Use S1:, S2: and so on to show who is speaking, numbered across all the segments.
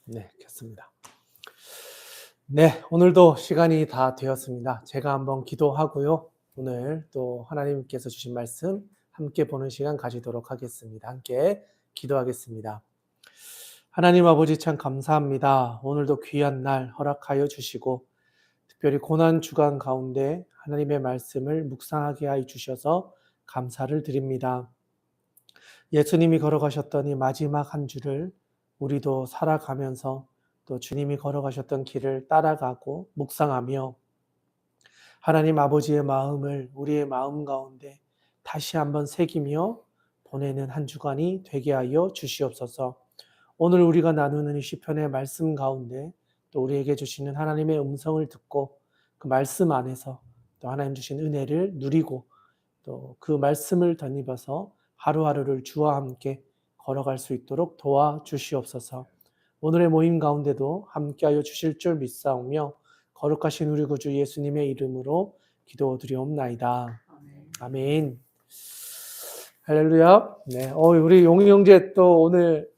S1: 네, 켰습니다. 네, 오늘도 시간이 다 되었습니다. 제가 한번 기도하고요. 오늘 또 하나님께서 주신 말씀 함께 보는 시간 가지도록 하겠습니다. 함께 기도하겠습니다. 하나님 아버지 참 감사합니다. 오늘도 귀한 날 허락하여 주시고 특별히 고난 주간 가운데 하나님의 말씀을 묵상하게 하여 주셔서 감사를 드립니다. 예수님이 걸어가셨던 이 마지막 한 주를 우리도 살아가면서 또 주님이 걸어가셨던 길을 따라가고 묵상하며 하나님 아버지의 마음을 우리의 마음 가운데 다시 한번 새기며 보내는 한 주간이 되게 하여 주시옵소서. 오늘 우리가 나누는 이 시편의 말씀 가운데 또 우리에게 주시는 하나님의 음성을 듣고 그 말씀 안에서 또 하나님 주신 은혜를 누리고 또 그 말씀을 덧입어서 하루하루를 주와 함께 걸어갈 수 있도록 도와주시옵소서. 오늘의 모임 가운데도 함께하여 주실 줄 믿사오며 거룩하신 우리 구주 예수님의 이름으로 기도드리옵나이다. 아멘. 할렐루야. 네, 우리 용희 형제 또 오늘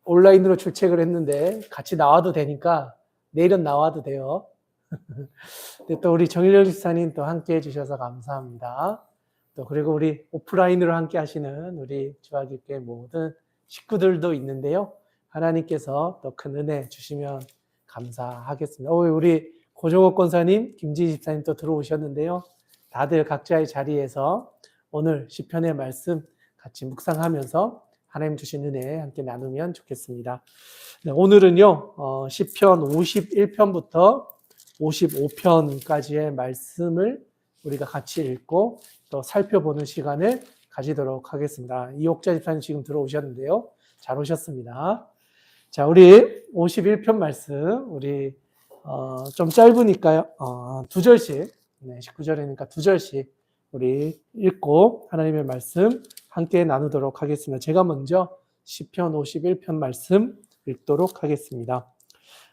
S1: 온라인으로 출첵을 했는데 같이 나와도 되니까 내일은 나와도 돼요. 네, 또 우리 정일영 집사님 또 함께 해주셔서 감사합니다. 또 그리고 우리 오프라인으로 함께 하시는 우리 주하교회 모든 식구들도 있는데요. 하나님께서 또 큰 은혜 주시면 감사하겠습니다. 우리 고종옥 권사님, 김지희 집사님 또 들어오셨는데요. 다들 각자의 자리에서 오늘 시편의 말씀 같이 묵상하면서 하나님 주신 은혜 함께 나누면 좋겠습니다. 네, 오늘은요, 시편 51편부터 55편까지의 말씀을 우리가 같이 읽고 또 살펴보는 시간을 가지도록 하겠습니다. 이옥자 집사님 지금 들어오셨는데요. 잘 오셨습니다. 자, 우리 51편 말씀, 우리, 좀 짧으니까요, 2절씩, 네, 19절이니까 2절씩 우리 읽고 하나님의 말씀 함께 나누도록 하겠습니다. 제가 먼저 시편 51편 말씀 읽도록 하겠습니다.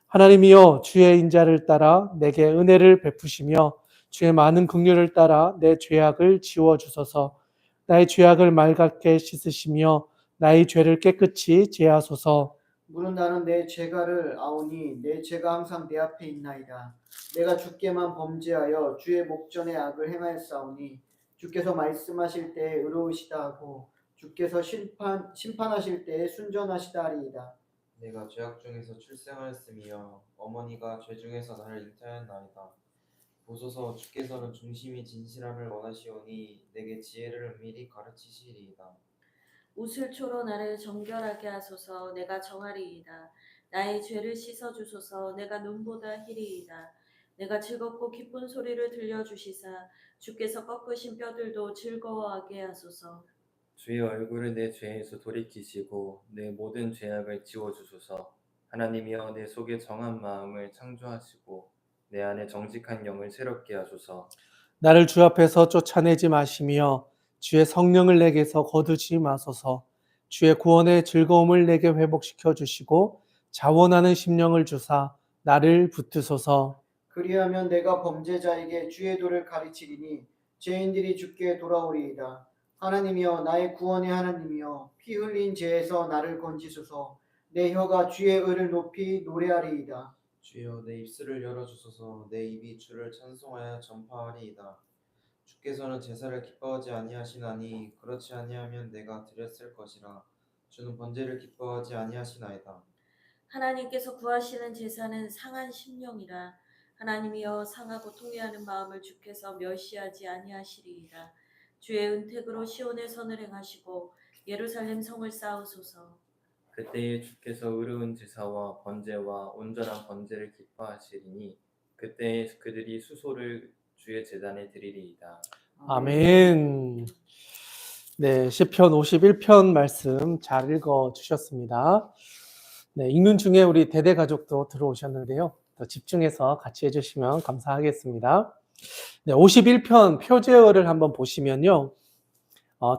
S1: 하나님이여 주의 인자를 따라 내게 은혜를 베푸시며 주의 많은 긍휼을 따라 내 죄악을 지워주소서. 나의 죄악을 맑게 씻으시며 나의 죄를 깨끗이 제하소서.
S2: 물은 나는 내 죄가를 아오니 내 죄가 항상 내 앞에 있나이다. 내가 주께만 범죄하여 주의 목전에 악을 행하였사오니 주께서 말씀하실 때에 의로우시다 하고 주께서 심판하실 때에 순전하시다 하리이다.
S3: 내가 죄악 중에서 출생하였으며 어머니가 죄 중에서 나를 잉태하였나이다. 보소서 주께서는 중심이 진실함을 원하시오니 내게 지혜를 은밀히 가르치시리이다.
S4: 우슬초로 나를 정결하게 하소서. 내가 정하리이다. 나의 죄를 씻어주소서. 내가 눈보다 희리이다. 내가 즐겁고 기쁜 소리를 들려주시사 주께서 꺾으신 뼈들도 즐거워하게 하소서.
S5: 주의 얼굴을 내 죄에서 돌이키시고 내 모든 죄악을 지워주소서. 하나님이여 내 속에 정한 마음을 창조하시고 내 안에 정직한 영을 새롭게 하소서.
S1: 나를 주 앞에서 쫓아내지 마시며 주의 성령을 내게서 거두지 마소서. 주의 구원의 즐거움을 내게 회복시켜 주시고 자원하는 심령을 주사 나를 붙드소서.
S2: 그리하면 내가 범죄자에게 주의 도를 가르치리니 죄인들이 주께 돌아오리이다. 하나님이여 나의 구원의 하나님이여 피 흘린 죄에서 나를 건지소서. 내 혀가 주의 의를 높이 노래하리이다.
S3: 주여 내 입술을 열어주소서. 내 입이 주를 찬송하여 전파하리이다. 주께서는 제사를 기뻐하지 아니하시나니 그렇지 아니하면 내가 드렸을 것이라. 주는 번제를 기뻐하지 아니하시나이다.
S4: 하나님께서 구하시는 제사는 상한 심령이라. 하나님이여 상하고 통회하는 마음을 주께서 멸시하지 아니하시리이다. 주의 은택으로 시온의 선을 행하시고 예루살렘 성을 쌓으소서.
S5: 그때에 주께서 의로운 제사와 번제와 온전한 번제를 기뻐하시리니 그때에 그들이 수소를 주의 제단에 드리리이다.
S1: 아멘. 네, 시편 51편 말씀 잘 읽어 주셨습니다. 네, 읽는 중에 우리 대대 가족도 들어오셨는데요. 더 집중해서 같이 해주시면 감사하겠습니다. 네, 51편 표제어를 한번 보시면요.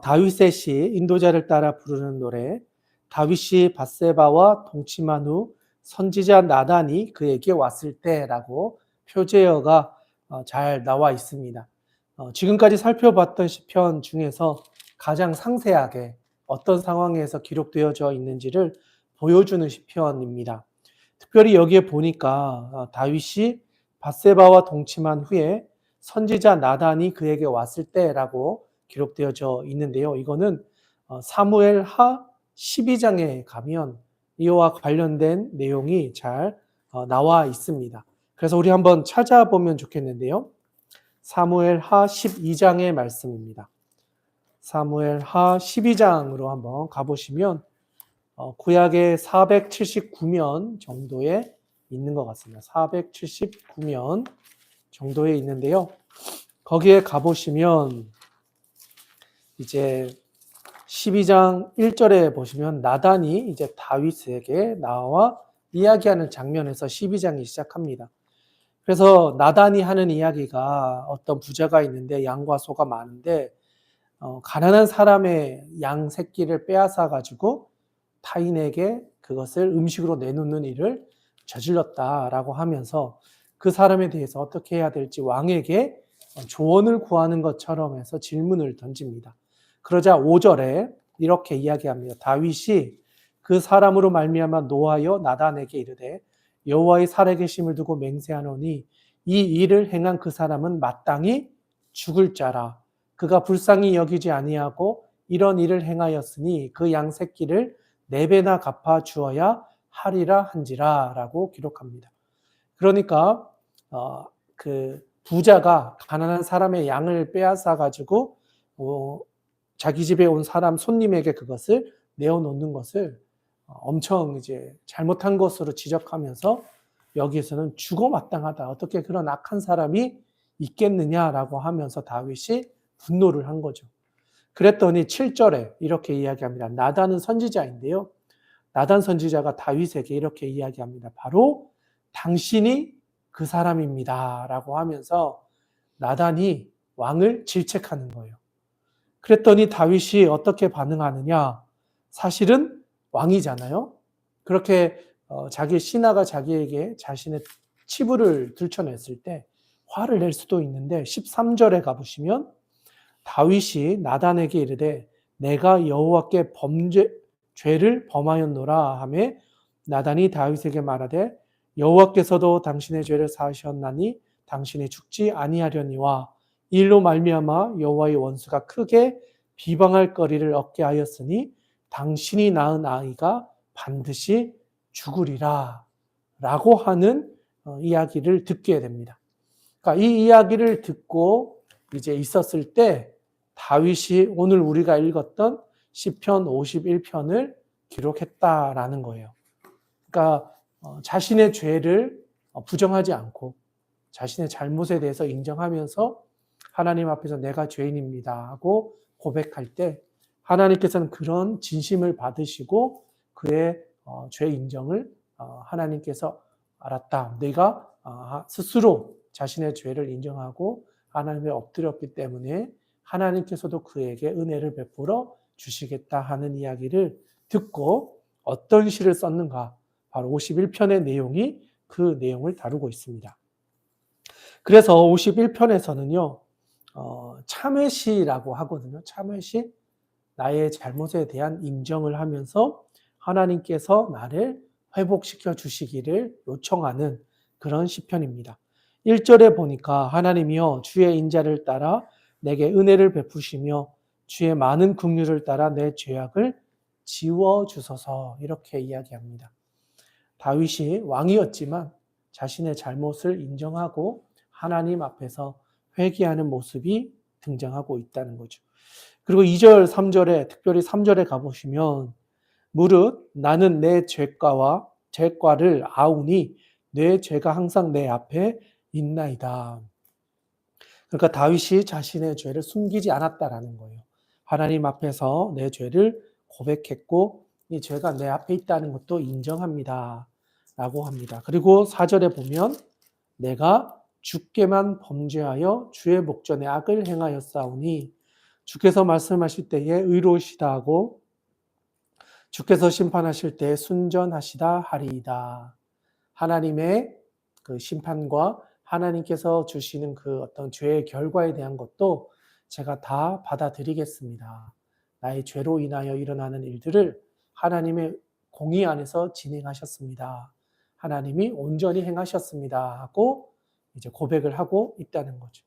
S1: 다윗의 시, 인도자를 따라 부르는 노래, 다윗이 밧세바와 동침한 후 선지자 나단이 그에게 왔을 때라고 표제어가 잘 나와 있습니다. 지금까지 살펴봤던 시편 중에서 가장 상세하게 어떤 상황에서 기록되어져 있는지를 보여주는 시편입니다. 특별히 여기에 보니까 다윗이 밧세바와 동침한 후에 선지자 나단이 그에게 왔을 때라고 기록되어져 있는데요. 이거는 사무엘 하 12장에 가면 이와 관련된 내용이 잘 나와 있습니다. 그래서 우리 한번 찾아보면 좋겠는데요. 사무엘 하 12장의 말씀입니다. 사무엘 하 12장으로 한번 가보시면 구약의 479면 정도에 있는 것 같습니다. 479면 정도에 있는데요. 거기에 가보시면 이제 12장 1절에 보시면 나단이 이제 다윗에게 나와 이야기하는 장면에서 12장이 시작합니다. 그래서 나단이 하는 이야기가 어떤 부자가 있는데 양과 소가 많은데 가난한 사람의 양 새끼를 빼앗아 가지고 타인에게 그것을 음식으로 내놓는 일을 저질렀다라고 하면서 그 사람에 대해서 어떻게 해야 될지 왕에게 조언을 구하는 것처럼 해서 질문을 던집니다. 그러자 5절에 이렇게 이야기합니다. 다윗이 그 사람으로 말미암아 노하여 나단에게 이르되 여호와의 살아계심을 두고 맹세하노니 이 일을 행한 그 사람은 마땅히 죽을 자라. 그가 불쌍히 여기지 아니하고 이런 일을 행하였으니 그 양 새끼를 4배나 갚아 주어야 하리라 한지라 라고 기록합니다. 그러니까 그 부자가 가난한 사람의 양을 빼앗아 가지고 자기 집에 온 사람 손님에게 그것을 내어놓는 것을 엄청 이제 잘못한 것으로 지적하면서 여기에서는 죽어 마땅하다. 어떻게 그런 악한 사람이 있겠느냐라고 하면서 다윗이 분노를 한 거죠. 그랬더니 7절에 이렇게 이야기합니다. 나단은 선지자인데요. 나단 선지자가 다윗에게 이렇게 이야기합니다. 바로 당신이 그 사람입니다. 라고 하면서 나단이 왕을 질책하는 거예요. 그랬더니 다윗이 어떻게 반응하느냐? 사실은 왕이잖아요. 그렇게 자기 신하가 자기에게 자신의 치부를 들춰냈을 때 화를 낼 수도 있는데 13절에 가보시면 다윗이 나단에게 이르되 내가 여호와께 죄를 범하였노라 하며 나단이 다윗에게 말하되 여호와께서도 당신의 죄를 사하셨나니 당신이 죽지 아니하려니와 이 일로 말미암아 여호와의 원수가 크게 비방할 거리를 얻게 하였으니 당신이 낳은 아이가 반드시 죽으리라 라고 하는 이야기를 듣게 됩니다. 그러니까 이 이야기를 듣고 이제 있었을 때 다윗이 오늘 우리가 읽었던 시편 51편을 기록했다라는 거예요. 그러니까 자신의 죄를 부정하지 않고 자신의 잘못에 대해서 인정하면서 하나님 앞에서 내가 죄인입니다 하고 고백할 때 하나님께서는 그런 진심을 받으시고 그의 죄 인정을 하나님께서 알았다. 내가 스스로 자신의 죄를 인정하고 하나님에 엎드렸기 때문에 하나님께서도 그에게 은혜를 베풀어 주시겠다 하는 이야기를 듣고 어떤 시를 썼는가? 바로 51편의 내용이 그 내용을 다루고 있습니다. 그래서 51편에서는요. 참회시라고 하거든요. 참회시, 나의 잘못에 대한 인정을 하면서 하나님께서 나를 회복시켜 주시기를 요청하는 그런 시편입니다. 1절에 보니까 하나님이여 주의 인자를 따라 내게 은혜를 베푸시며 주의 많은 긍휼을 따라 내 죄악을 지워주소서 이렇게 이야기합니다. 다윗이 왕이었지만 자신의 잘못을 인정하고 하나님 앞에서 회개하는 모습이 등장하고 있다는 거죠. 그리고 2절, 3절에 특별히 3절에 가보시면 무릇 나는 내 죄과를 아우니 내 죄가 항상 내 앞에 있나이다. 그러니까 다윗이 자신의 죄를 숨기지 않았다라는 거예요. 하나님 앞에서 내 죄를 고백했고 이 죄가 내 앞에 있다는 것도 인정합니다. 라고 합니다. 그리고 4절에 보면 내가 주께만 범죄하여 주의 목전에 악을 행하였사오니 주께서 말씀하실 때에 의로우시다 하고 주께서 심판하실 때에 순전하시다 하리이다. 하나님의 그 심판과 하나님께서 주시는 그 어떤 죄의 결과에 대한 것도 제가 다 받아들이겠습니다. 나의 죄로 인하여 일어나는 일들을 하나님의 공의 안에서 진행하셨습니다. 하나님이 온전히 행하셨습니다 하고 이제 고백을 하고 있다는 거죠.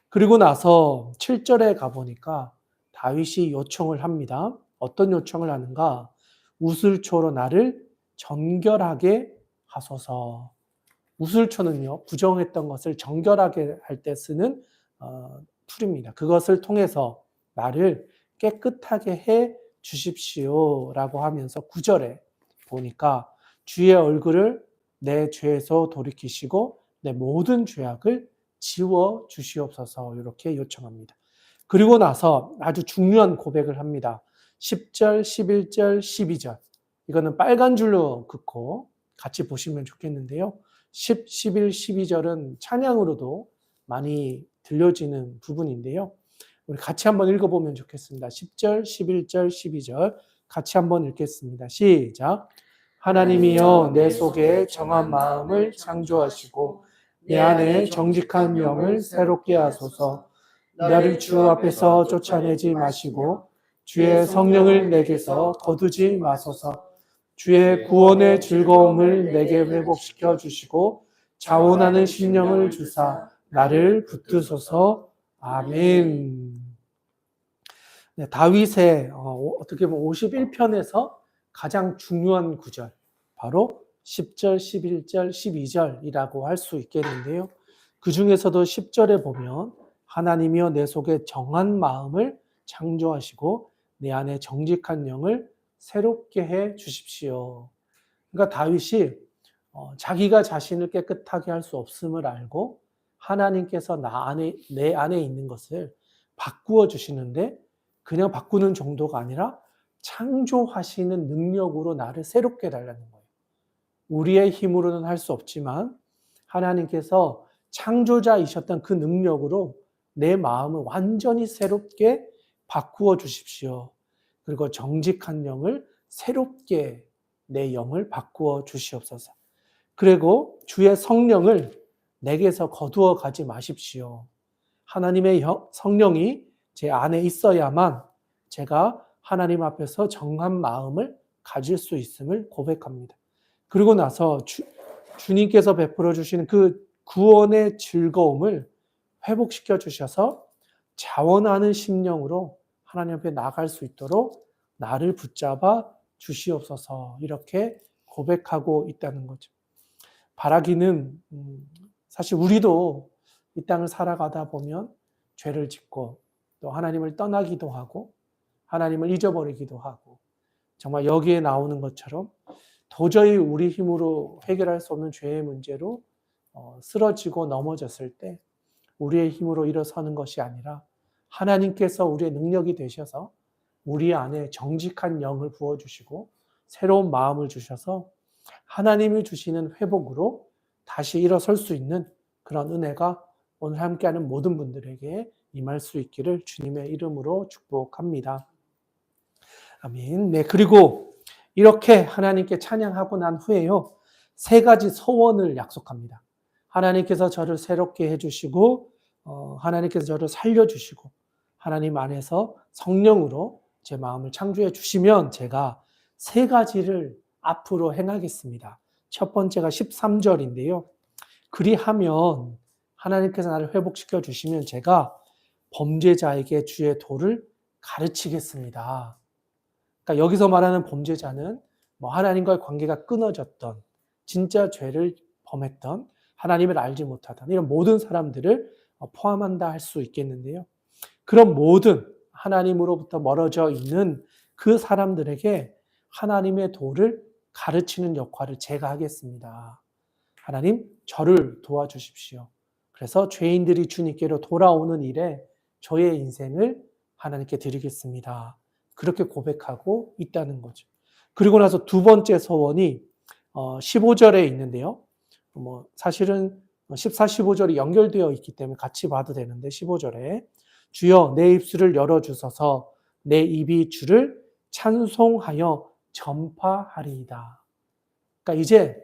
S1: 그리고 나서 7절에 가보니까 다윗이 요청을 합니다. 어떤 요청을 하는가? 우슬초로 나를 정결하게 하소서. 우슬초는요, 부정했던 것을 정결하게 할 때 쓰는 풀입니다. 그것을 통해서 나를 깨끗하게 해 주십시오라고 하면서 9절에 보니까 주의 얼굴을 내 죄에서 돌이키시고 내 모든 죄악을 지워 주시옵소서 이렇게 요청합니다. 그리고 나서 아주 중요한 고백을 합니다. 10절, 11절, 12절. 이거는 빨간 줄로 긋고 같이 보시면 좋겠는데요. 10, 11, 12절은 찬양으로도 많이 들려지는 부분인데요. 우리 같이 한번 읽어보면 좋겠습니다. 10절, 11절, 12절 같이 한번 읽겠습니다. 시작. 하나님이여 내 속에 정한 마음을 창조하시고 내 안에 정직한 영을 새롭게 하소서. 나를 주 앞에서 쫓아내지 마시고 주의 성령을 내게서 거두지 마소서. 주의 구원의 즐거움을 내게 회복시켜 주시고 자원하는 심령을 주사 나를 붙드소서. 아멘. 네, 다윗의 어떻게 보면 51편에서 가장 중요한 구절, 바로 10절, 11절, 12절이라고 할 수 있겠는데요. 그 중에서도 10절에 보면 하나님이여 내 속에 정한 마음을 창조하시고 내 안에 정직한 영을 새롭게 해 주십시오. 그러니까 다윗이 자기가 자신을 깨끗하게 할 수 없음을 알고 하나님께서 내 안에 있는 것을 바꾸어 주시는데 그냥 바꾸는 정도가 아니라 창조하시는 능력으로 나를 새롭게 해달라는 거예요. 우리의 힘으로는 할 수 없지만 하나님께서 창조자이셨던 그 능력으로 내 마음을 완전히 새롭게 바꾸어 주십시오. 그리고 정직한 영을 새롭게 내 영을 바꾸어 주시옵소서. 그리고 주의 성령을 내게서 거두어 가지 마십시오. 하나님의 성령이 제 안에 있어야만 제가 하나님 앞에서 정한 마음을 가질 수 있음을 고백합니다. 그리고 나서 주님께서 베풀어 주시는 그 구원의 즐거움을 회복시켜 주셔서 자원하는 심령으로 하나님 앞에 나갈 수 있도록 나를 붙잡아 주시옵소서 이렇게 고백하고 있다는 거죠. 바라기는 사실 우리도 이 땅을 살아가다 보면 죄를 짓고 또 하나님을 떠나기도 하고 하나님을 잊어버리기도 하고 정말 여기에 나오는 것처럼 도저히 우리 힘으로 해결할 수 없는 죄의 문제로 쓰러지고 넘어졌을 때 우리의 힘으로 일어서는 것이 아니라 하나님께서 우리의 능력이 되셔서 우리 안에 정직한 영을 부어주시고 새로운 마음을 주셔서 하나님이 주시는 회복으로 다시 일어설 수 있는 그런 은혜가 오늘 함께하는 모든 분들에게 임할 수 있기를 주님의 이름으로 축복합니다. 아멘. 네, 그리고 이렇게 하나님께 찬양하고 난 후에요. 3가지 소원을 약속합니다. 하나님께서 저를 새롭게 해주시고 하나님께서 저를 살려주시고 하나님 안에서 성령으로 제 마음을 창조해 주시면 제가 3가지를 앞으로 행하겠습니다. 첫 번째가 13절인데요. 그리하면 하나님께서 나를 회복시켜 주시면 제가 범죄자에게 주의 도를 가르치겠습니다. 그러니까 여기서 말하는 범죄자는 하나님과의 관계가 끊어졌던 진짜 죄를 범했던 하나님을 알지 못하던 이런 모든 사람들을 포함한다 할 수 있겠는데요. 그런 모든 하나님으로부터 멀어져 있는 그 사람들에게 하나님의 도를 가르치는 역할을 제가 하겠습니다. 하나님, 저를 도와주십시오. 그래서 죄인들이 주님께로 돌아오는 일에 저의 인생을 하나님께 드리겠습니다. 그렇게 고백하고 있다는 거죠. 그리고 나서 2번째 소원이 15절에 있는데요. 사실은 14, 15절이 연결되어 있기 때문에 같이 봐도 되는데 15절에 주여 내 입술을 열어주소서 내 입이 주를 찬송하여 전파하리이다. 그러니까 이제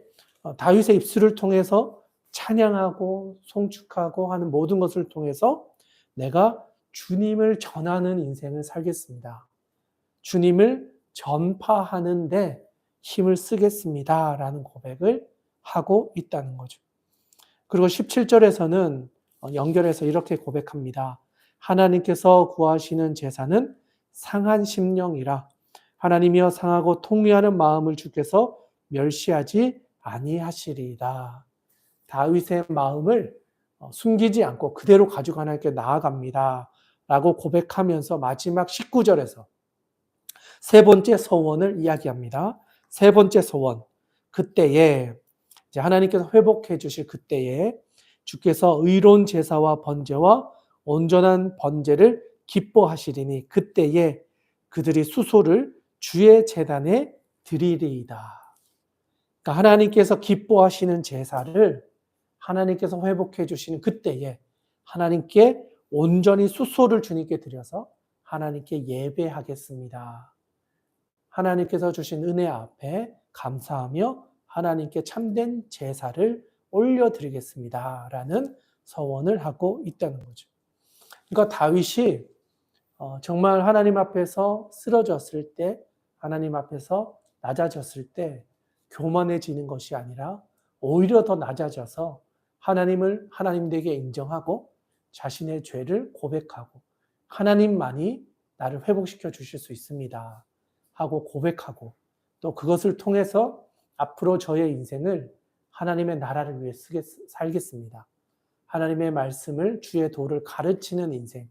S1: 다윗의 입술을 통해서 찬양하고 송축하고 하는 모든 것을 통해서 내가 주님을 전하는 인생을 살겠습니다. 주님을 전파하는데 힘을 쓰겠습니다. 라는 고백을 하고 있다는 거죠. 그리고 17절에서는 연결해서 이렇게 고백합니다. 하나님께서 구하시는 제사는 상한 심령이라 하나님이여 상하고 통미하는 마음을 주께서 멸시하지 아니하시리이다. 다윗의 마음을 숨기지 않고 그대로 가지고 하나님께 나아갑니다. 라고 고백하면서 마지막 19절에서 세 번째 소원을 이야기합니다. 세 번째 소원. 그때에 이제 하나님께서 회복해 주실 그때에 주께서 의로운 제사와 번제와 온전한 번제를 기뻐하시리니 그때에 그들이 수소를 주의 제단에 드리리이다. 그러니까 하나님께서 기뻐하시는 제사를 하나님께서 회복해 주시는 그때에 하나님께 온전히 수소를 주님께 드려서 하나님께 예배하겠습니다. 하나님께서 주신 은혜 앞에 감사하며 하나님께 참된 제사를 올려드리겠습니다. 라는 서원을 하고 있다는 거죠. 그러니까 다윗이 정말 하나님 앞에서 쓰러졌을 때, 하나님 앞에서 낮아졌을 때 교만해지는 것이 아니라 오히려 더 낮아져서 하나님을 하나님에게 인정하고 자신의 죄를 고백하고 하나님만이 나를 회복시켜 주실 수 있습니다. 하고 고백하고 또 그것을 통해서 앞으로 저의 인생을 하나님의 나라를 위해 살겠습니다. 하나님의 말씀을 주의 도를 가르치는 인생,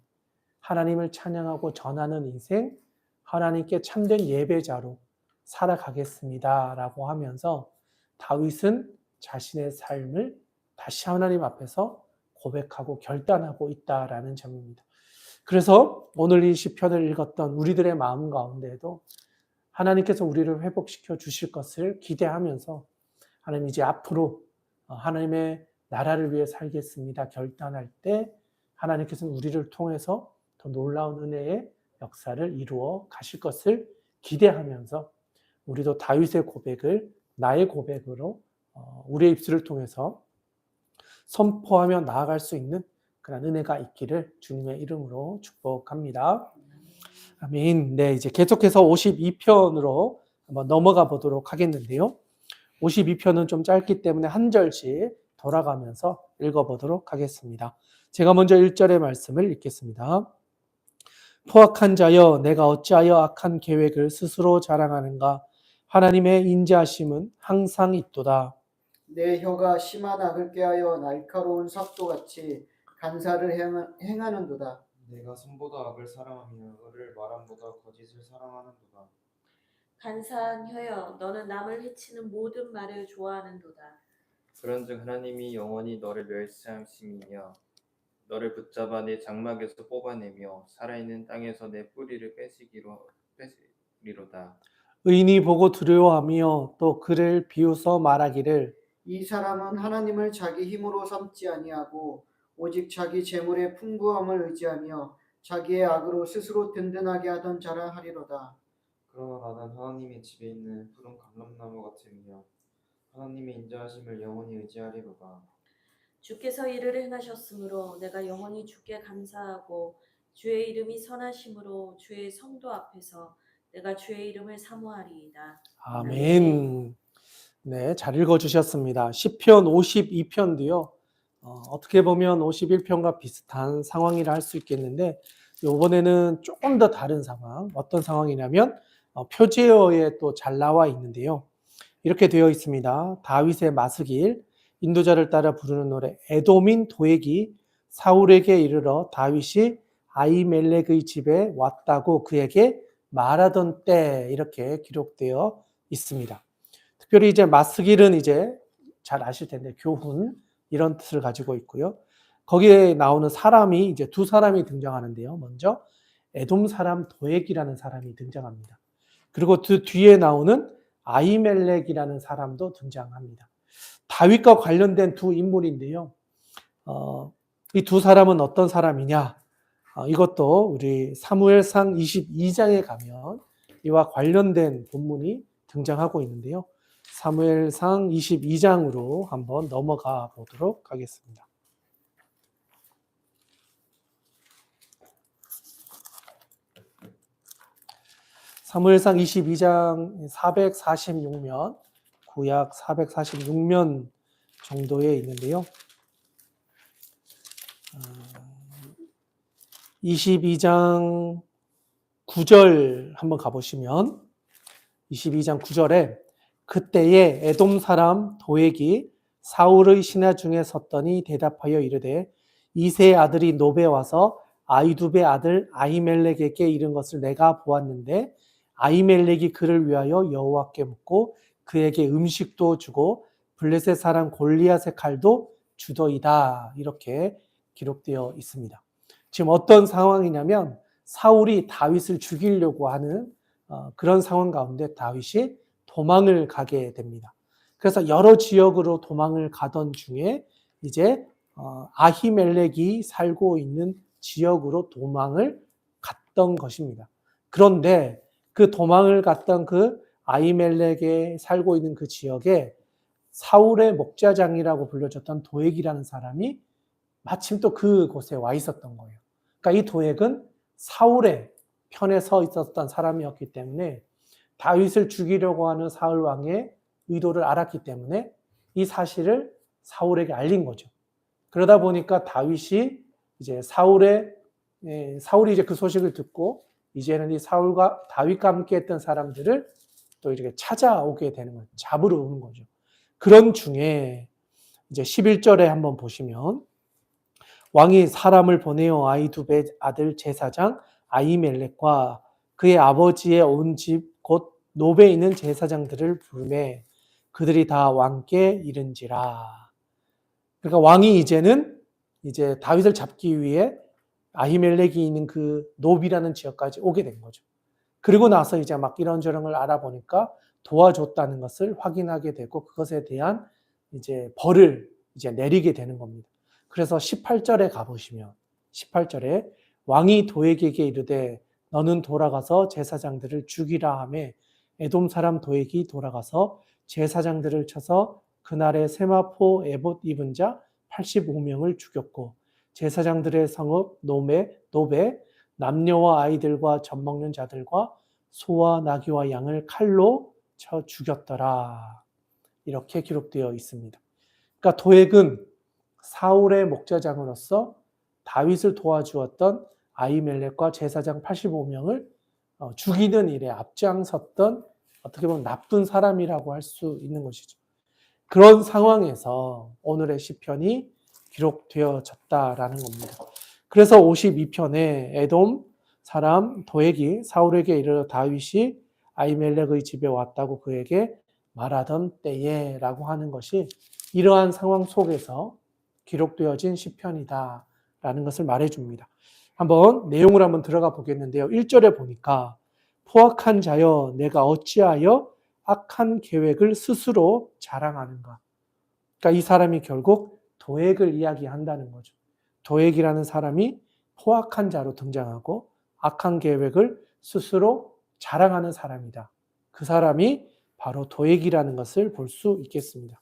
S1: 하나님을 찬양하고 전하는 인생, 하나님께 참된 예배자로 살아가겠습니다. 라고 하면서 다윗은 자신의 삶을 다시 하나님 앞에서 고백하고 결단하고 있다라는 점입니다. 그래서 오늘 이 시편을 읽었던 우리들의 마음 가운데에도 하나님께서 우리를 회복시켜 주실 것을 기대하면서 하나님 이제 앞으로 하나님의 나라를 위해 살겠습니다. 결단할 때 하나님께서는 우리를 통해서 더 놀라운 은혜의 역사를 이루어 가실 것을 기대하면서 우리도 다윗의 고백을 나의 고백으로 우리의 입술을 통해서 선포하며 나아갈 수 있는 그런 은혜가 있기를 주님의 이름으로 축복합니다. 아멘. 네, 이제 계속해서 52편으로 한번 넘어가 보도록 하겠는데요. 52편은 좀 짧기 때문에 한 절씩 돌아가면서 읽어보도록 하겠습니다. 제가 먼저 1절의 말씀을 읽겠습니다. 포악한 자여 내가 어찌하여 악한 계획을 스스로 자랑하는가. 하나님의 인자하심은 항상 있도다.
S2: 내 혀가 심한 악을 꾀하여 날카로운 삭도같이 간사를 행하는도다.
S3: 내가 선보다 악을 사랑하며 을을 말함보다 거짓을 사랑하는도다.
S4: 간사한 혀여 너는 남을 해치는 모든 말을 좋아하는도다.
S5: 그런즉 하나님이 영원히 너를 멸시하심이며 너를 붙잡아 내 장막에서 뽑아내며 살아있는 땅에서 내 뿌리를 빼시리로다.
S1: 의인이 보고 두려워하며 또 그를 비웃어 말하기를
S2: 이 사람은 하나님을 자기 힘으로 삼지 아니하고 오직 자기 재물의 풍부함을 의지하며 자기의 악으로 스스로 든든하게 하던 자라 하리로다.
S3: 그러나 나는 하나님의 집에 있는 푸른 감람나무 같으며 하나님의 인자하심을 영원히 의지하리로다.
S4: 주께서 이를 행하셨으므로 내가 영원히 주께 감사하고 주의 이름이 선하심으로 주의 성도 앞에서 내가 주의 이름을 사모하리이다.
S1: 아멘. 네, 잘 읽어주셨습니다. 시편 52편도요. 어떻게 보면 51편과 비슷한 상황이라 할 수 있겠는데 이번에는 조금 더 다른 상황. 어떤 상황이냐면 표제어에 또 잘 나와 있는데요. 이렇게 되어 있습니다. 다윗의 마스길, 인도자를 따라 부르는 노래, 에돔인 도액이 사울에게 이르러 다윗이 아히멜렉의 집에 왔다고 그에게 말하던 때 이렇게 기록되어 있습니다. 특별히 이제 마스길은 이제 잘 아실 텐데 교훈 이런 뜻을 가지고 있고요. 거기에 나오는 사람이 이제 두 사람이 등장하는데요. 먼저 에돔 사람 도액이라는 사람이 등장합니다. 그리고 그 뒤에 나오는 아히멜렉이라는 사람도 등장합니다. 다윗과 관련된 두 인물인데요. 이 두 사람은 어떤 사람이냐? 이것도 우리 사무엘상 22장에 가면 이와 관련된 본문이 등장하고 있는데요. 사무엘상 22장으로 한번 넘어가 보도록 하겠습니다. 사무엘상 22장 446면 구약 446면 정도에 있는데요. 22장 9절 한번 가보시면 22장 9절에 그때에 에돔 사람 도액이 사울의 신하 중에 섰더니 대답하여 이르되 이새의 아들이 노베 와서 아이두베 아들 아히멜렉에게 이른 것을 내가 보았는데 아히멜렉이 그를 위하여 여호와께 묻고 그에게 음식도 주고 블레셋 사람 골리앗의 칼도 주더이다. 이렇게 기록되어 있습니다. 지금 어떤 상황이냐면 사울이 다윗을 죽이려고 하는 그런 상황 가운데 다윗이 도망을 가게 됩니다. 그래서 여러 지역으로 도망을 가던 중에 이제 아히멜렉이 살고 있는 지역으로 도망을 갔던 것입니다. 그런데 그 도망을 갔던 그 아히멜렉에 살고 있는 그 지역에 사울의 목자장이라고 불려졌던 도액이라는 사람이 마침 또 그곳에 와 있었던 거예요. 그러니까 이 도액은 사울의 편에 서 있었던 사람이었기 때문에 다윗을 죽이려고 하는 사울 왕의 의도를 알았기 때문에 이 사실을 사울에게 알린 거죠. 그러다 보니까 다윗이 이제 사울이 이제 그 소식을 듣고 이제는 이 사울과 다윗과 함께 했던 사람들을 또 이렇게 찾아오게 되는 거예요. 잡으러 오는 거죠. 그런 중에 이제 11절에 한번 보시면 왕이 사람을 보내어 아히두베 아들 제사장 아히멜렉과 그의 아버지의 온 집 곧 노베에 있는 제사장들을 부르매 그들이 다 왕께 이른지라. 그러니까 왕이 이제는 이제 다윗을 잡기 위해 아히멜렉이 있는 그 노비라는 지역까지 오게 된 거죠. 그리고 나서 이제 막 이런저런 걸 알아보니까 도와줬다는 것을 확인하게 되고 그것에 대한 이제 벌을 이제 내리게 되는 겁니다. 그래서 18절에 가보시면 18절에 왕이 도액에게 이르되 너는 돌아가서 제사장들을 죽이라 하매 에돔 사람 도액이 돌아가서 제사장들을 쳐서 그날에 세마포 에봇 입은 자 85명을 죽였고 제사장들의 성읍 노베 남녀와 아이들과 젖 먹는 자들과 소와 나귀와 양을 칼로 쳐 죽였더라. 이렇게 기록되어 있습니다. 그러니까 도액은 사울의 목자장으로서 다윗을 도와주었던 아히멜렉과 제사장 85명을 죽이는 일에 앞장섰던 어떻게 보면 나쁜 사람이라고 할 수 있는 것이죠. 그런 상황에서 오늘의 시편이 기록되어졌다라는 겁니다. 그래서 52편에 에돔 사람 도액이 사울에게 이르러 다윗이 아히멜렉의 집에 왔다고 그에게 말하던 때에라고 하는 것이 이러한 상황 속에서 기록되어진 시편이다라는 것을 말해줍니다. 한번 내용을 한번 들어가 보겠는데요. 1절에 보니까 포악한 자여 내가 어찌하여 악한 계획을 스스로 자랑하는가. 그러니까 이 사람이 결국 도액을 이야기한다는 거죠. 도액이라는 사람이 포악한 자로 등장하고 악한 계획을 스스로 자랑하는 사람이다. 그 사람이 바로 도액이라는 것을 볼 수 있겠습니다.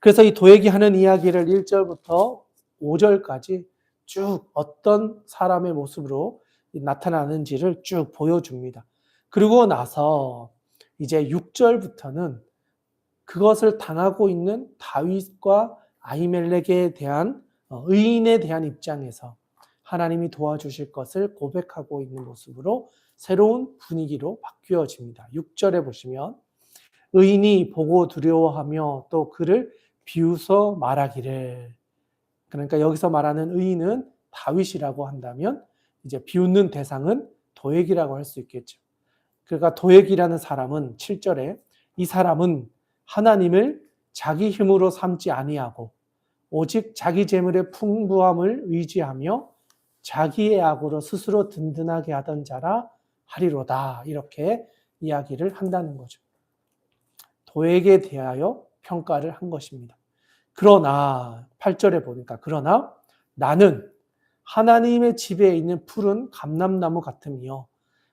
S1: 그래서 이 도액이 하는 이야기를 1절부터 5절까지 쭉 어떤 사람의 모습으로 나타나는지를 쭉 보여줍니다. 그리고 나서 이제 6절부터는 그것을 당하고 있는 다윗과 아히멜렉에 대한 의인에 대한 입장에서 하나님이 도와주실 것을 고백하고 있는 모습으로 새로운 분위기로 바뀌어집니다. 6절에 보시면 의인이 보고 두려워하며 또 그를 비웃어 말하기를, 그러니까 여기서 말하는 의인은 다윗이라고 한다면 이제 비웃는 대상은 도액이라고 할 수 있겠죠. 그러니까 도액이라는 사람은 7절에 이 사람은 하나님을 자기 힘으로 삼지 아니하고 오직 자기 재물의 풍부함을 의지하며 자기의 악으로 스스로 든든하게 하던 자라 하리로다. 이렇게 이야기를 한다는 거죠. 도액에 대하여 평가를 한 것입니다. 그러나 8절에 보니까 그러나 나는 하나님의 집에 있는 푸른 감람나무 같으며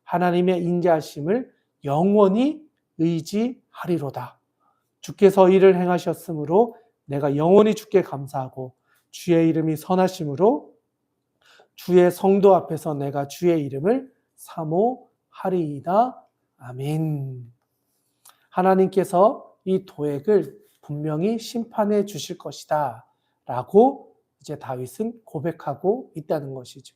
S1: 하나님의 인자하심을 영원히 의지하리로다. 주께서 이를 행하셨으므로 내가 영원히 주께 감사하고 주의 이름이 선하심으로 주의 성도 앞에서 내가 주의 이름을 사모하리이다. 아멘. 하나님께서 이 도액을 분명히 심판해 주실 것이다 라고 이제 다윗은 고백하고 있다는 것이죠.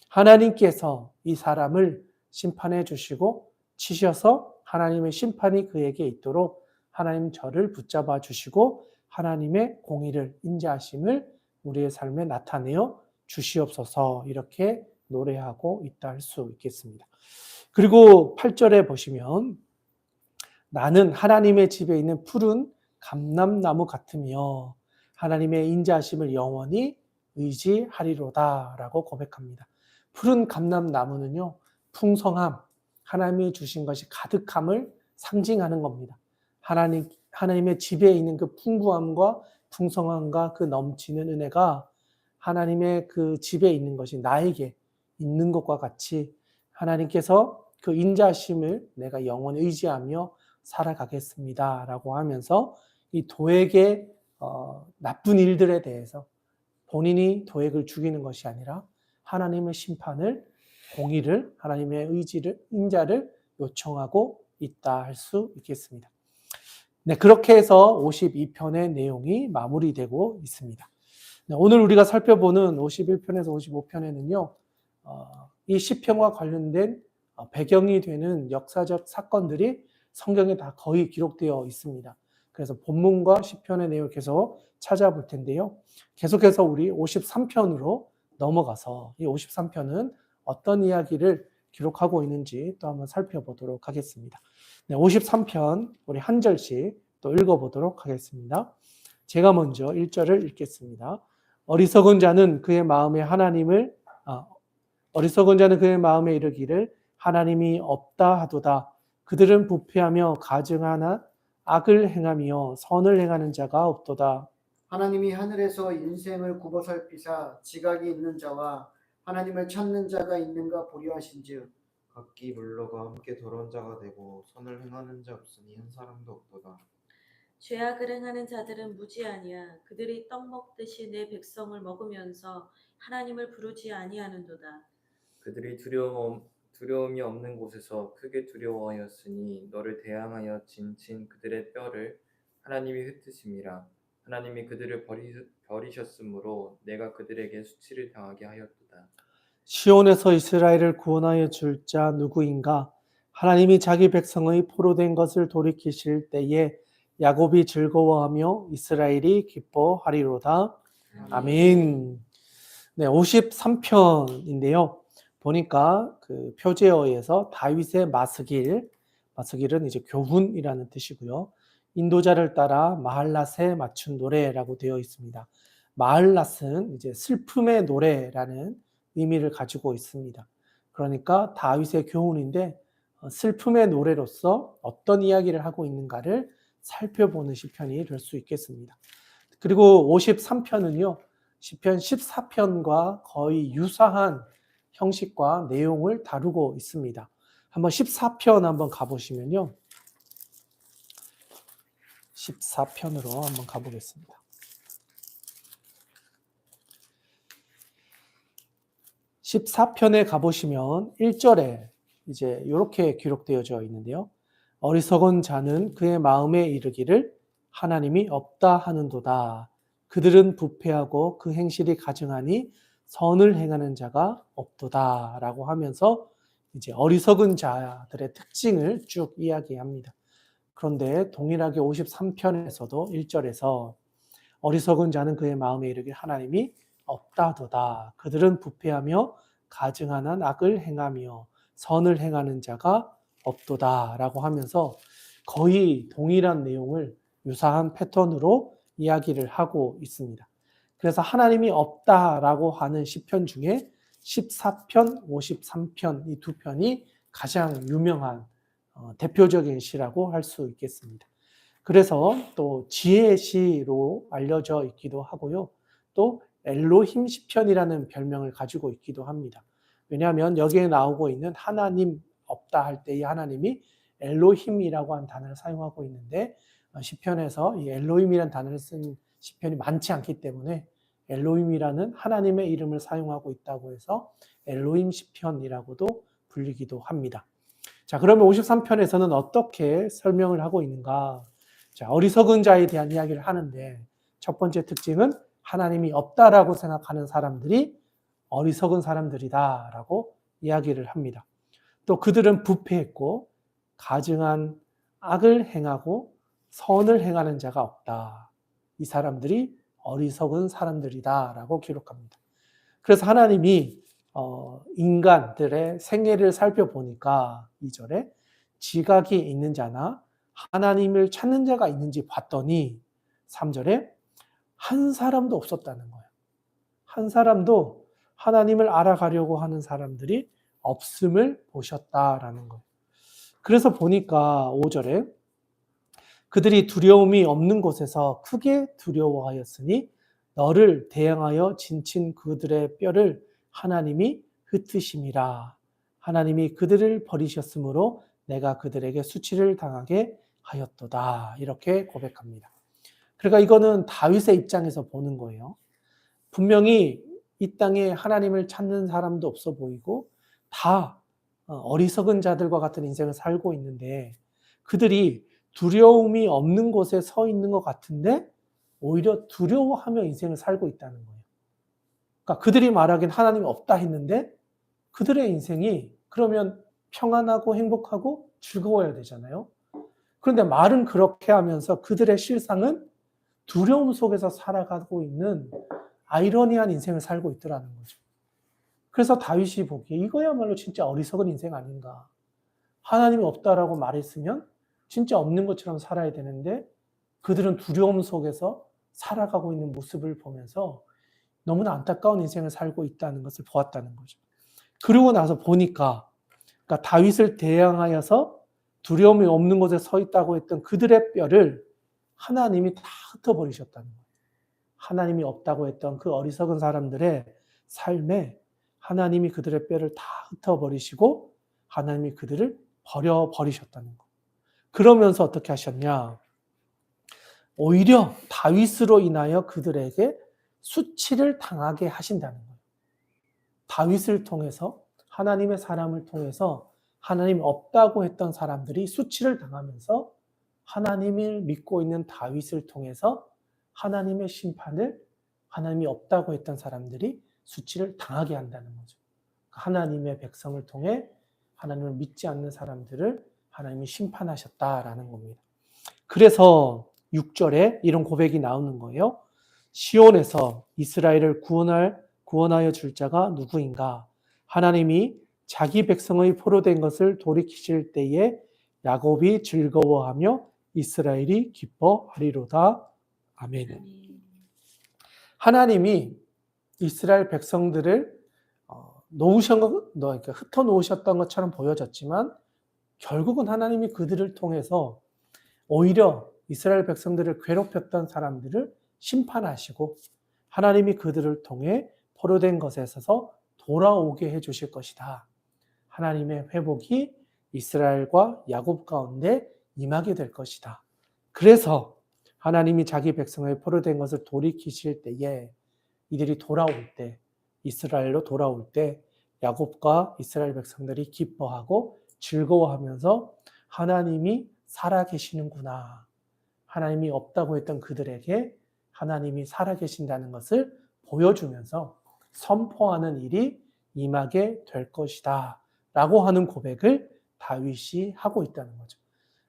S1: 하나님께서 이 사람을 심판해 주시고 치셔서 하나님의 심판이 그에게 있도록 하나님 저를 붙잡아 주시고 하나님의 공의를 인자하심을 우리의 삶에 나타내어 주시옵소서 이렇게 노래하고 있다 할 수 있겠습니다. 그리고 8절에 보시면 나는 하나님의 집에 있는 푸른 감람나무 같으며 하나님의 인자하심을 영원히 의지하리로다 라고 고백합니다. 푸른 감람나무는요, 풍성함, 하나님이 주신 것이 가득함을 상징하는 겁니다. 하나님의 집에 있는 그 풍부함과 풍성함과 그 넘치는 은혜가 하나님의 그 집에 있는 것이 나에게 있는 것과 같이 하나님께서 그 인자심을 내가 영원히 의지하며 살아가겠습니다 라고 하면서 이 도액의 나쁜 일들에 대해서 본인이 도액을 죽이는 것이 아니라 하나님의 심판을, 공의를, 하나님의 의지를, 인자를 요청하고 있다 할 수 있겠습니다. 네, 그렇게 해서 52편의 내용이 마무리되고 있습니다. 네, 오늘 우리가 살펴보는 51편에서 55편에는요, 이 시편과 관련된 배경이 되는 역사적 사건들이 성경에 다 거의 기록되어 있습니다. 그래서 본문과 시편의 내용을 계속 찾아볼 텐데요. 계속해서 우리 53편으로 넘어가서 이 53편은 어떤 이야기를 기록하고 있는지 또 한번 살펴보도록 하겠습니다. 네, 53편 우리 한 절씩 또 읽어보도록 하겠습니다. 제가 먼저 1절을 읽겠습니다. 어리석은 자는 그의 마음에 이르기를 하나님이 없다 하도다. 그들은 부패하며 가증하나 악을 행하며 선을 행하는 자가 없도다.
S2: 하나님이 하늘에서 인생을 굽어 살피사 지각이 있는 자와 하나님을 찾는 자가 있는가 보려 하신즉
S3: 각기 물러가 함께 더러운 자가 되고 선을 행하는 자 없으니 한 사람도 없도다.
S4: 죄악을 행하는 자들은 무지하니야. 그들이 떡 먹듯이 내 백성을 먹으면서 하나님을 부르지 아니하는도다.
S5: 그들이 두려움이 없는 곳에서 크게 두려워하였으니 너를 대항하여 진친 그들의 뼈를 하나님이 흩으심이라. 하나님이 그들을 버리셨으므로 내가 그들에게 수치를 당하게 하였도다.
S1: 시온에서 이스라엘을 구원하여 줄 자 누구인가? 하나님이 자기 백성의 포로된 것을 돌이키실 때에 야곱이 즐거워하며 이스라엘이 기뻐하리로다. 아멘. 네, 53편인데요. 보니까 그 표제어에서 다윗의 마스길은 이제 교훈이라는 뜻이고요. 인도자를 따라 마할랏에 맞춘 노래라고 되어 있습니다. 마할랏은 이제 슬픔의 노래라는 의미를 가지고 있습니다. 그러니까 다윗의 교훈인데 슬픔의 노래로서 어떤 이야기를 하고 있는가를 살펴보는 시편이 될 수 있겠습니다. 그리고 53편은요. 시편 14편과 거의 유사한 형식과 내용을 다루고 있습니다. 한번 14편 한번 가보시면요. 14편으로 한번 가보겠습니다. 14편에 가보시면 1절에 이제 이렇게 기록되어져 있는데요. 어리석은 자는 그의 마음에 이르기를 하나님이 없다 하는도다. 그들은 부패하고 그 행실이 가증하니 선을 행하는 자가 없도다 라고 하면서 이제 어리석은 자들의 특징을 쭉 이야기합니다. 그런데 동일하게 53편에서도 1절에서 어리석은 자는 그의 마음에 이르기를 하나님이 없다도다. 그들은 부패하며 가증하는 악을 행하며 선을 행하는 자가 없도다 라고 하면서 거의 동일한 내용을 유사한 패턴으로 이야기를 하고 있습니다. 그래서 하나님이 없다라고 하는 시편 중에 14편, 53편 이 두 편이 가장 유명한 대표적인 시라고 할 수 있겠습니다. 그래서 또 지혜의 시로 알려져 있기도 하고요. 또 엘로힘 시편이라는 별명을 가지고 있기도 합니다. 왜냐하면 여기에 나오고 있는 하나님 없다 할 때 이 하나님이 엘로힘이라고 하는 단어를 사용하고 있는데 시편에서 이 엘로힘이라는 단어를 쓴 시편이 많지 않기 때문에 엘로힘이라는 하나님의 이름을 사용하고 있다고 해서 엘로힘 시편이라고도 불리기도 합니다. 자, 그러면 53편에서는 어떻게 설명을 하고 있는가? 자, 어리석은 자에 대한 이야기를 하는데 첫 번째 특징은 하나님이 없다라고 생각하는 사람들이 어리석은 사람들이다라고 이야기를 합니다. 또 그들은 부패했고 가증한 악을 행하고 선을 행하는 자가 없다. 이 사람들이 어리석은 사람들이다라고 기록합니다. 그래서 하나님이 인간들의 생애를 살펴보니까 2절에 지각이 있는 자나 하나님을 찾는 자가 있는지 봤더니 3절에 한 사람도 없었다는 거예요. 한 사람도 하나님을 알아가려고 하는 사람들이 없음을 보셨다라는 거예요. 그래서 보니까 5절에 그들이 두려움이 없는 곳에서 크게 두려워하였으니 너를 대항하여 진친 그들의 뼈를 하나님이 흩으심이라. 하나님이 그들을 버리셨으므로 내가 그들에게 수치를 당하게 하였도다. 이렇게 고백합니다. 그러니까 이거는 다윗의 입장에서 보는 거예요. 분명히 이 땅에 하나님을 찾는 사람도 없어 보이고 다 어리석은 자들과 같은 인생을 살고 있는데 그들이 두려움이 없는 곳에 서 있는 것 같은데 오히려 두려워하며 인생을 살고 있다는 거예요. 그러니까 그들이 말하긴 하나님이 없다 했는데 그들의 인생이 그러면 평안하고 행복하고 즐거워야 되잖아요. 그런데 말은 그렇게 하면서 그들의 실상은 두려움 속에서 살아가고 있는 아이러니한 인생을 살고 있더라는 거죠. 그래서 다윗이 보기에 이거야말로 진짜 어리석은 인생 아닌가. 하나님이 없다라고 말했으면 진짜 없는 것처럼 살아야 되는데 그들은 두려움 속에서 살아가고 있는 모습을 보면서 너무나 안타까운 인생을 살고 있다는 것을 보았다는 거죠. 그러고 나서 보니까 그러니까 다윗을 대항하여서 두려움이 없는 곳에 서 있다고 했던 그들의 뼈를 하나님이 다 흩어버리셨다는 거예요. 하나님이 없다고 했던 그 어리석은 사람들의 삶에 하나님이 그들의 뼈를 다 흩어버리시고 하나님이 그들을 버려버리셨다는 거예요. 그러면서 어떻게 하셨냐? 오히려 다윗으로 인하여 그들에게 수치를 당하게 하신다는 거예요. 다윗을 통해서 하나님의 사람을 통해서 하나님 없다고 했던 사람들이 수치를 당하면서 하나님을 믿고 있는 다윗을 통해서 하나님의 심판을 하나님이 없다고 했던 사람들이 수치를 당하게 한다는 거죠. 하나님의 백성을 통해 하나님을 믿지 않는 사람들을 하나님이 심판하셨다라는 겁니다. 그래서 6절에 이런 고백이 나오는 거예요. 시온에서 이스라엘을 구원하여 줄 자가 누구인가? 하나님이 자기 백성의 포로된 것을 돌이키실 때에 야곱이 즐거워하며 이스라엘이 기뻐하리로다. 아멘.
S4: 아멘.
S1: 하나님이 이스라엘 백성들을 그러니까 흩어놓으셨던 것처럼 보여졌지만 결국은 하나님이 그들을 통해서 오히려 이스라엘 백성들을 괴롭혔던 사람들을 심판하시고 하나님이 그들을 통해 포로된 것에 있어서 돌아오게 해주실 것이다. 하나님의 회복이 이스라엘과 야곱 가운데 임하게 될 것이다. 그래서 하나님이 자기 백성의 포로된 것을 돌이키실 때에 이들이 돌아올 때 이스라엘로 돌아올 때 야곱과 이스라엘 백성들이 기뻐하고 즐거워하면서 하나님이 살아계시는구나. 하나님이 없다고 했던 그들에게 하나님이 살아계신다는 것을 보여주면서 선포하는 일이 임하게 될 것이다. 라고 하는 고백을 다윗이 하고 있다는 거죠.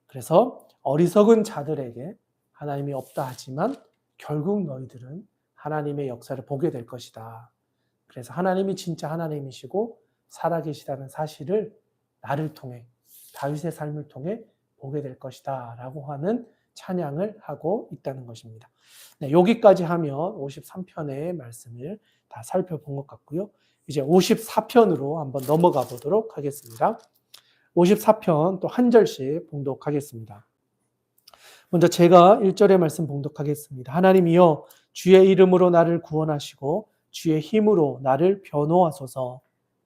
S1: 그래서 어리석은 자들에게 하나님이 없다 하지만 결국 너희들은 하나님의 역사를 보게 될 것이다. 그래서 하나님이 진짜 하나님이시고 살아계시다는 사실을 나를 통해 다윗의 삶을 통해 보게 될 것이다 라고 하는 찬양을 하고 있다는 것입니다. 네, 여기까지 하면 53편의 말씀을 다 살펴본 것 같고요. 이제 54편으로 한번 넘어가 보도록 하겠습니다. 54편 또 한 절씩 봉독하겠습니다. 먼저 제가 1절의 말씀 봉독하겠습니다. 하나님이여 주의 이름으로 나를 구원하시고 주의 힘으로 나를 변호하소서.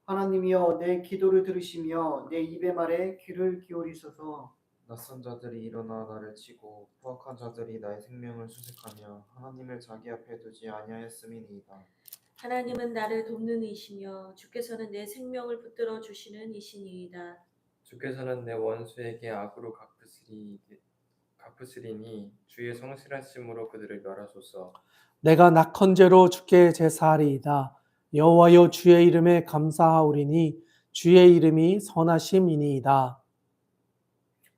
S2: 하나님이여 내 기도를 들으시며 내 입의 말에 귀를 기울이소서.
S3: 낯선 자들이 일어나 나를 치고 포악한 자들이 나의 생명을 수색하며 하나님을 자기 앞에 두지 아니하였음이니이다.
S4: 하나님은 나를 돕는 이시며 주께서는 내 생명을 붙들어 주시는 이시니이다.
S5: 주께서는 내 원수에게 악으로 갚으시리니 주의 성실하심으로 그들을 멸하소서.
S1: 내가 낙헌제로 주께 제사하리이다. 여호와여 주의 이름에 감사하오리니 주의 이름이 선하심이니이다.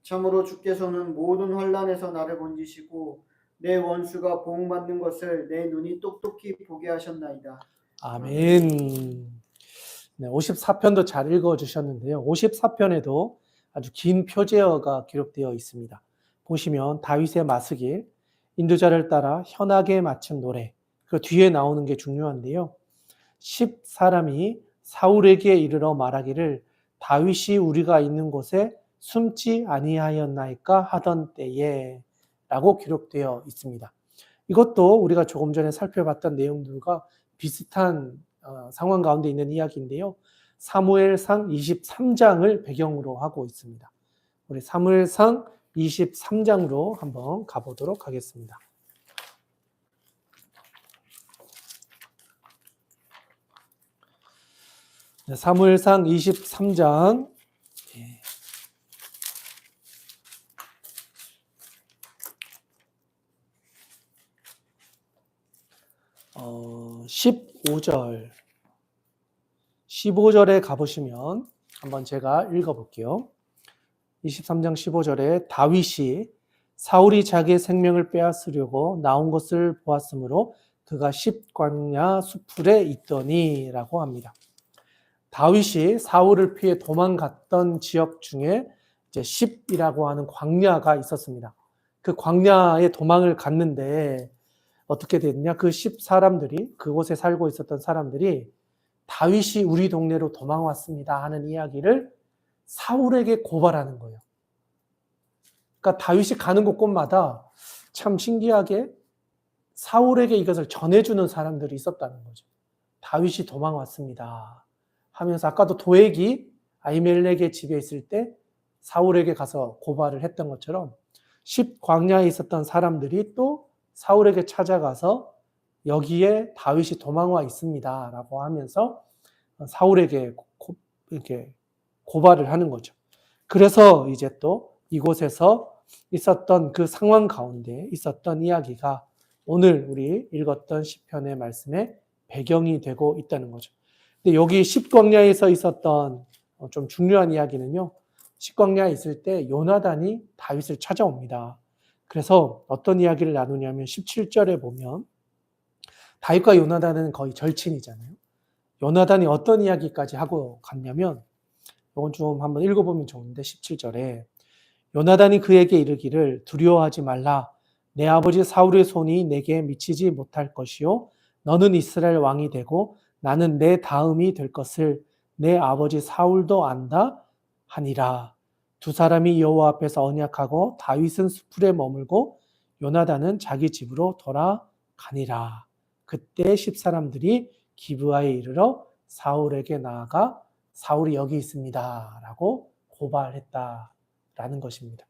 S2: 참으로 주께서는 모든 환난에서 나를 건지시고 내 원수가 보응받는 것을 내 눈이 똑똑히 보게 하셨나이다.
S1: 아멘. 네, 54편도 잘 읽어주셨는데요. 54편에도 아주 긴 표제어가 기록되어 있습니다. 보시면 다윗의 마스길, 인도자를 따라 현악에 맞춘 노래, 그 뒤에 나오는 게 중요한데요. 10사람이 사울에게 이르러 말하기를 다윗이 우리가 있는 곳에 숨지 아니하였나이까 하던 때에 라고 기록되어 있습니다. 이것도 우리가 조금 전에 살펴봤던 내용들과 비슷한 상황 가운데 있는 이야기인데요. 사무엘상 23장을 배경으로 하고 있습니다. 우리 사무엘상 23장으로 한번 가보도록 하겠습니다. 네, 사무엘상 23장 15절에 가보시면 한번 제가 읽어볼게요. 23장 15절에 다윗이 사울이 자기의 생명을 빼앗으려고 나온 것을 보았으므로 그가 십광야 수풀에 있더니 라고 합니다. 다윗이 사울을 피해 도망갔던 지역 중에 이제 십이라고 하는 광야가 있었습니다. 그 광야에 도망을 갔는데 어떻게 됐냐? 그 10사람들이, 그곳에 살고 있었던 사람들이 다윗이 우리 동네로 도망왔습니다 하는 이야기를 사울에게 고발하는 거예요. 그러니까 다윗이 가는 곳곳마다 참 신기하게 사울에게 이것을 전해주는 사람들이 있었다는 거죠. 다윗이 도망왔습니다 하면서 아까도 도액이 아히멜렉의 집에 있을 때 사울에게 가서 고발을 했던 것처럼 10광야에 있었던 사람들이 또 사울에게 찾아가서 여기에 다윗이 도망와 있습니다 라고 하면서 사울에게 이렇게 고발을 하는 거죠. 그래서 이제 또 이곳에서 있었던 그 상황 가운데 있었던 이야기가 오늘 우리 읽었던 시편의 말씀의 배경이 되고 있다는 거죠. 근데 여기 십광야에서 있었던 좀 중요한 이야기는요. 십광야에 있을 때 요나단이 다윗을 찾아옵니다. 그래서 어떤 이야기를 나누냐면 17절에 보면 다윗과 요나단은 거의 절친이잖아요. 요나단이 어떤 이야기까지 하고 갔냐면 이건 좀 한번 읽어보면 좋은데 17절에 요나단이 그에게 이르기를 두려워하지 말라. 내 아버지 사울의 손이 내게 미치지 못할 것이요 너는 이스라엘 왕이 되고 나는 내 다음이 될 것을 내 아버지 사울도 안다 하니라. 두 사람이 여호와 앞에서 언약하고 다윗은 수풀에 머물고 요나단은 자기 집으로 돌아가니라. 그때 10사람들이 기브아에 이르러 사울에게 나아가 사울이 여기 있습니다 라고 고발했다라는 것입니다.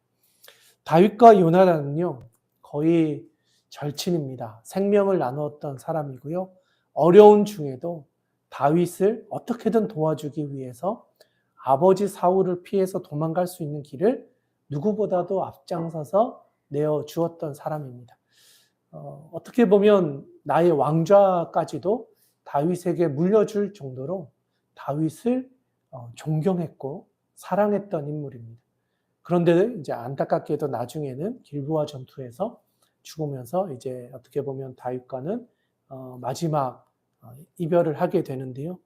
S1: 다윗과 요나단은요 거의 절친입니다. 생명을 나누었던 사람이고요. 어려운 중에도 다윗을 어떻게든 도와주기 위해서 아버지 사울을 피해서 도망갈 수 있는 길을 누구보다도 앞장서서 내어주었던 사람입니다. 어떻게 보면 나의 왕좌까지도 다윗에게 물려줄 정도로 다윗을 존경했고 사랑했던 인물입니다. 그런데 이제 안타깝게도 나중에는 길보아 전투에서 죽으면서 이제 어떻게 보면 다윗과는 마지막 이별을 하게 되는데요.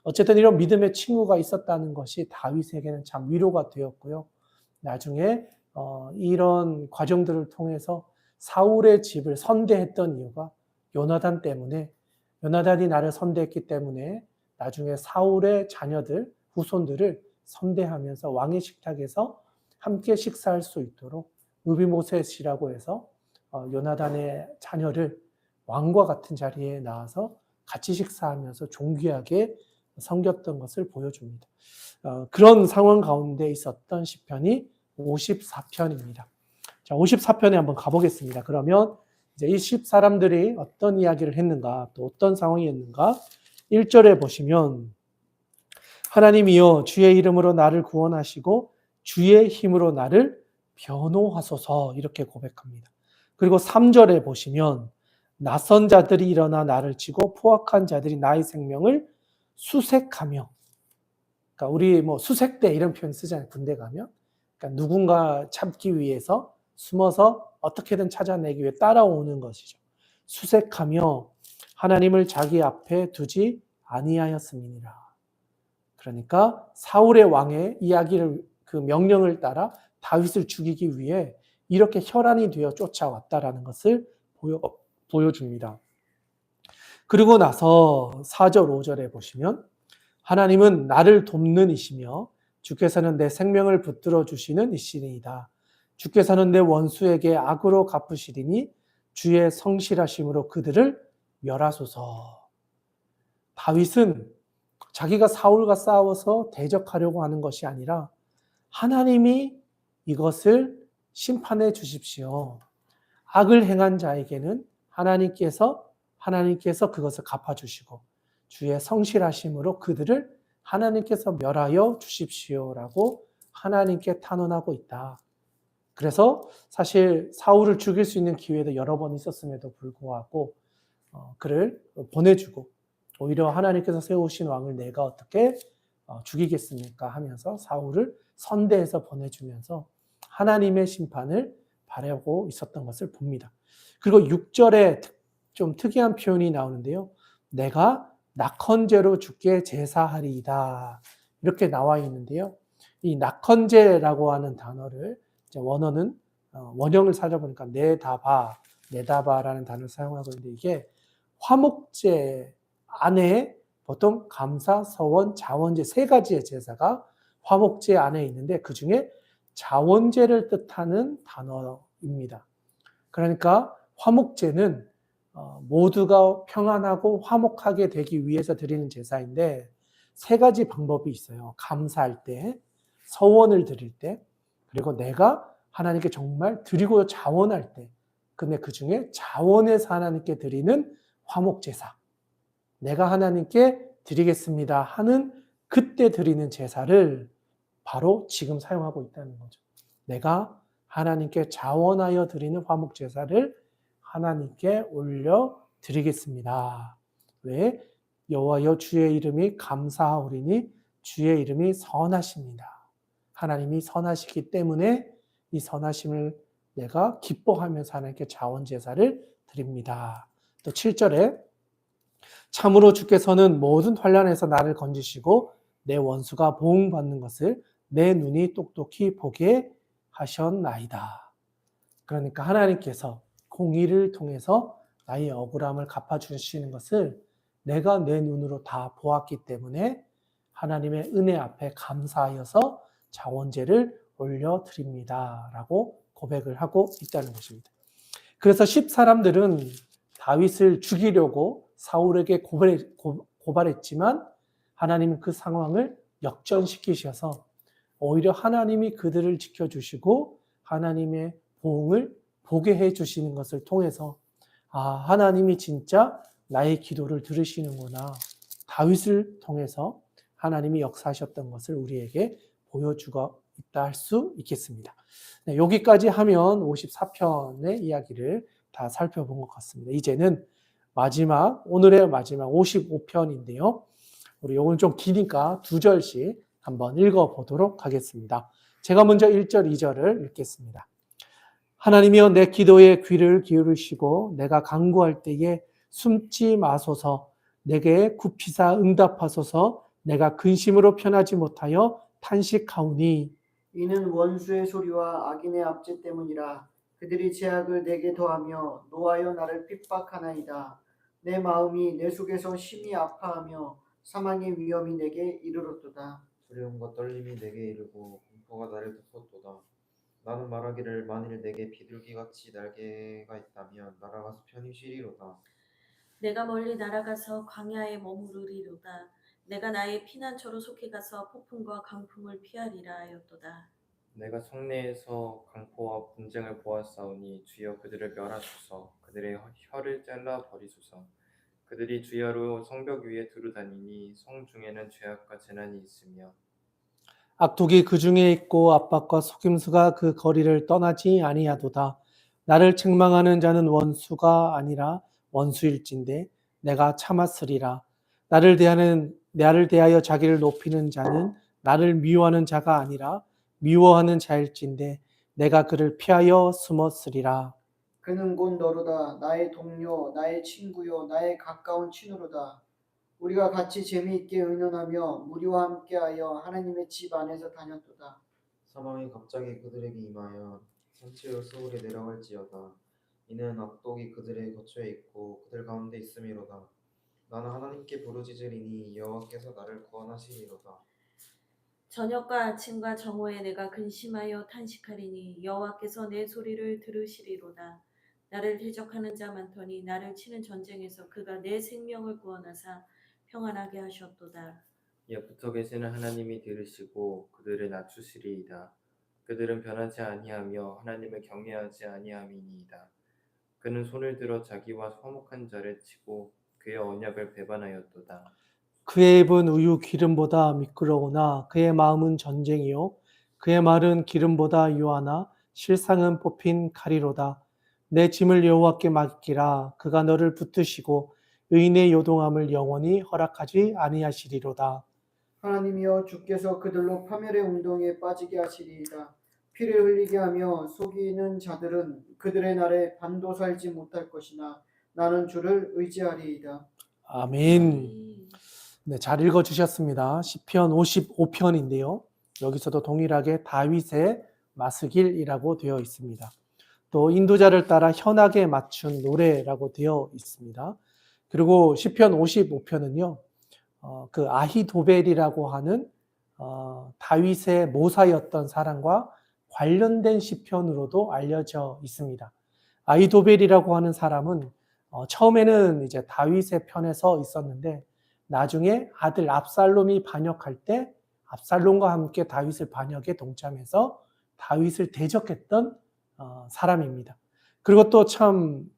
S1: 어쨌든 이런 믿음의 친구가 있었다는 것이 다윗에게는 참 위로가 되었고요. 나중에 이런 과정들을 통해서 사울의 집을 선대했던 이유가 요나단 때문에 요나단이 나를 선대했기 때문에 나중에 사울의 자녀들, 후손들을 선대하면서 왕의 식탁에서 함께 식사할 수 있도록 의비모셋이라고 해서 요나단의 자녀를 왕과 같은 자리에 나와서 같이 식사하면서 존귀하게 섬겼던 것을 보여줍니다. 그런 상황 가운데 있었던 시편이 54편입니다. 자, 54편에 한번 가보겠습니다. 그러면 이제 이 10사람들이 어떤 이야기를 했는가, 또 어떤 상황이었는가, 1절에 보시면 하나님이여 주의 이름으로 나를 구원하시고 주의 힘으로 나를 변호하소서 이렇게 고백합니다. 그리고 3절에 보시면 낯선 자들이 일어나 나를 치고 포악한 자들이 나의 생명을 수색하며, 그러니까 우리 뭐 수색대 이런 표현 쓰잖아요. 군대 가면. 그러니까 누군가 잡기 위해서 숨어서 어떻게든 찾아내기 위해 따라오는 것이죠. 수색하며 하나님을 자기 앞에 두지 아니하였음이니라. 그러니까 사울의 왕의 이야기를, 그 명령을 따라 다윗을 죽이기 위해 이렇게 혈안이 되어 쫓아왔다라는 것을 보여줍니다. 그리고 나서 4절, 5절에 보시면 하나님은 나를 돕는 이시며 주께서는 내 생명을 붙들어 주시는 이시니이다. 주께서는 내 원수에게 악으로 갚으시리니 주의 성실하심으로 그들을 멸하소서. 다윗은 자기가 사울과 싸워서 대적하려고 하는 것이 아니라 하나님이 이것을 심판해 주십시오. 악을 행한 자에게는 하나님께서 그것을 갚아주시고 주의 성실하심으로 그들을 하나님께서 멸하여 주십시오라고 하나님께 탄원하고 있다. 그래서 사실 사울을 죽일 수 있는 기회도 여러 번 있었음에도 불구하고 그를 보내주고 오히려 하나님께서 세우신 왕을 내가 어떻게 죽이겠습니까 하면서 사울을 선대해서 보내주면서 하나님의 심판을 바라고 있었던 것을 봅니다. 그리고 6절에 좀 특이한 표현이 나오는데요. 내가 낙헌제로 주께 제사하리이다. 이렇게 나와 있는데요. 이 낙헌제라고 하는 단어를 원어는 원형을 찾아보니까 네다바라는 단어를 사용하고 있는데 이게 화목제 안에 보통 감사, 서원, 자원제 세 가지의 제사가 화목제 안에 있는데 그 중에 자원제를 뜻하는 단어입니다. 그러니까 화목제는 모두가 평안하고 화목하게 되기 위해서 드리는 제사인데 세 가지 방법이 있어요. 감사할 때, 서원을 드릴 때, 그리고 내가 하나님께 정말 드리고 자원할 때, 근데 그 중에 자원해서 하나님께 드리는 화목제사, 내가 하나님께 드리겠습니다 하는 그때 드리는 제사를 바로 지금 사용하고 있다는 거죠. 내가 하나님께 자원하여 드리는 화목제사를 하나님께 올려 드리겠습니다. 왜? 여호와여 주의 이름이 감사하오리니 주의 이름이 선하십니다. 하나님이 선하시기 때문에 이 선하심을 내가 기뻐하면서 하나님께 자원제사를 드립니다. 또 7절에 참으로 주께서는 모든 환난에서 나를 건지시고 내 원수가 보응받는 것을 내 눈이 똑똑히 보게 하셨나이다. 그러니까 하나님께서 공의를 통해서 나의 억울함을 갚아주시는 것을 내가 내 눈으로 다 보았기 때문에 하나님의 은혜 앞에 감사하여서 자원제를 올려드립니다. 라고 고백을 하고 있다는 것입니다. 그래서 10사람들은 다윗을 죽이려고 사울에게 고발했지만 하나님은 그 상황을 역전시키셔서 오히려 하나님이 그들을 지켜주시고 하나님의 보응을 보게 해주시는 것을 통해서 하나님이 진짜 나의 기도를 들으시는구나. 다윗을 통해서 하나님이 역사하셨던 것을 우리에게 보여주고 있다 할 수 있겠습니다. 네, 여기까지 하면 54편의 이야기를 다 살펴본 것 같습니다. 이제는 오늘의 마지막 55편인데요. 우리 오늘 좀 기니까 2절씩 한번 읽어보도록 하겠습니다. 제가 먼저 1절, 2절을 읽겠습니다. 하나님이여 내 기도에 귀를 기울이시고 내가 간구할 때에 숨지 마소서. 내게 굽히사 응답하소서. 내가 근심으로 편하지 못하여 탄식하오니
S2: 이는 원수의 소리와 악인의 압제 때문이라. 그들이 제약을 내게 더하며 노하여 나를 핍박하나이다. 내 마음이 내 속에서 심히 아파하며 사망의 위험이 내게 이르렀도다.
S3: 두려움과 떨림이 내게 이르고 공포가 나를 덮었도다. 나는 말하기를 만일 내게 비둘기같이 날개가 있다면 날아가서 편히 쉬리로다.
S4: 내가 멀리 날아가서 광야에 머무르리로다. 내가 나의 피난처로 속히 가서 폭풍과 강풍을 피하리라 하였도다.
S5: 내가 성내에서 강포와 분쟁을 보았사오니 주여 그들을 멸하소서. 그들의 혀를 잘라 버리소서. 그들이 주야로 성벽 위에 두루 다니니 성 중에는 죄악과 재난이 있으며
S1: 악독이 그 중에 있고 압박과 속임수가 그 거리를 떠나지 아니하도다. 나를 책망하는 자는 원수가 아니라 원수일진데 내가 참았으리라. 나를 대하여 자기를 높이는 자는 나를 미워하는 자가 아니라 미워하는 자일진데 내가 그를 피하여 숨었으리라.
S2: 그는 곧 너로다. 나의 동료, 나의 친구요, 나의 가까운 친구로다. 우리가 같이 재미있게 의논하며 무리와 함께하여 하나님의 집 안에서 다녔도다.
S3: 사망이 갑자기 그들에게 임하여 산채로 수월에 내려갈지어다. 이는 악독이 그들의 거처에 있고 그들 가운데 있음이로다. 나는 하나님께 부르짖으리니 여호와께서 나를 구원하시리로다.
S4: 저녁과 아침과 정오에 내가 근심하여 탄식하리니 여호와께서 내 소리를 들으시리로다. 나를 대적하는 자 많더니 나를 치는 전쟁에서 그가 내 생명을 구원하사 평안하게 하셨도다.
S5: 예, 붙어 계시는 하나님이 들으시고 그들을 낮추시리이다. 그들은 변하지 아니하며 하나님을 경외하지 아니함이니이다. 그는 손을 들어 자기와 화목한 자를 치고 그의 언약을 배반하였도다.
S1: 그의 입은 우유 기름보다 미끄러우나 그의 마음은 전쟁이요 그의 말은 기름보다 유하나 실상은 뽑힌 칼이로다. 내 짐을 여호와께 맡기라. 그가 너를 붙드시고 의인의 요동함을 영원히 허락하지 아니하시리로다.
S2: 하나님이여 주께서 그들로 파멸의 운동에 빠지게 하시리이다. 피를 흘리게 하며 속이는 자들은 그들의 날에 반도 살지 못할 것이나 나는 주를 의지하리이다.
S1: 아멘. 네, 잘 읽어주셨습니다. 시편 55편인데요. 여기서도 동일하게 다윗의 마스길이라고 되어 있습니다. 또 인도자를 따라 현악에 맞춘 노래라고 되어 있습니다. 그리고 시편 55편은요. 그 아히도벨이라고 하는 다윗의 모사였던 사람과 관련된 시편으로도 알려져 있습니다. 아히도벨이라고 하는 사람은 처음에는 이제 다윗의 편에 서 있었는데 나중에 아들 압살롬이 반역할 때 압살롬과 함께 다윗을 반역에 동참해서 다윗을 대적했던 사람입니다. 그리고 또 참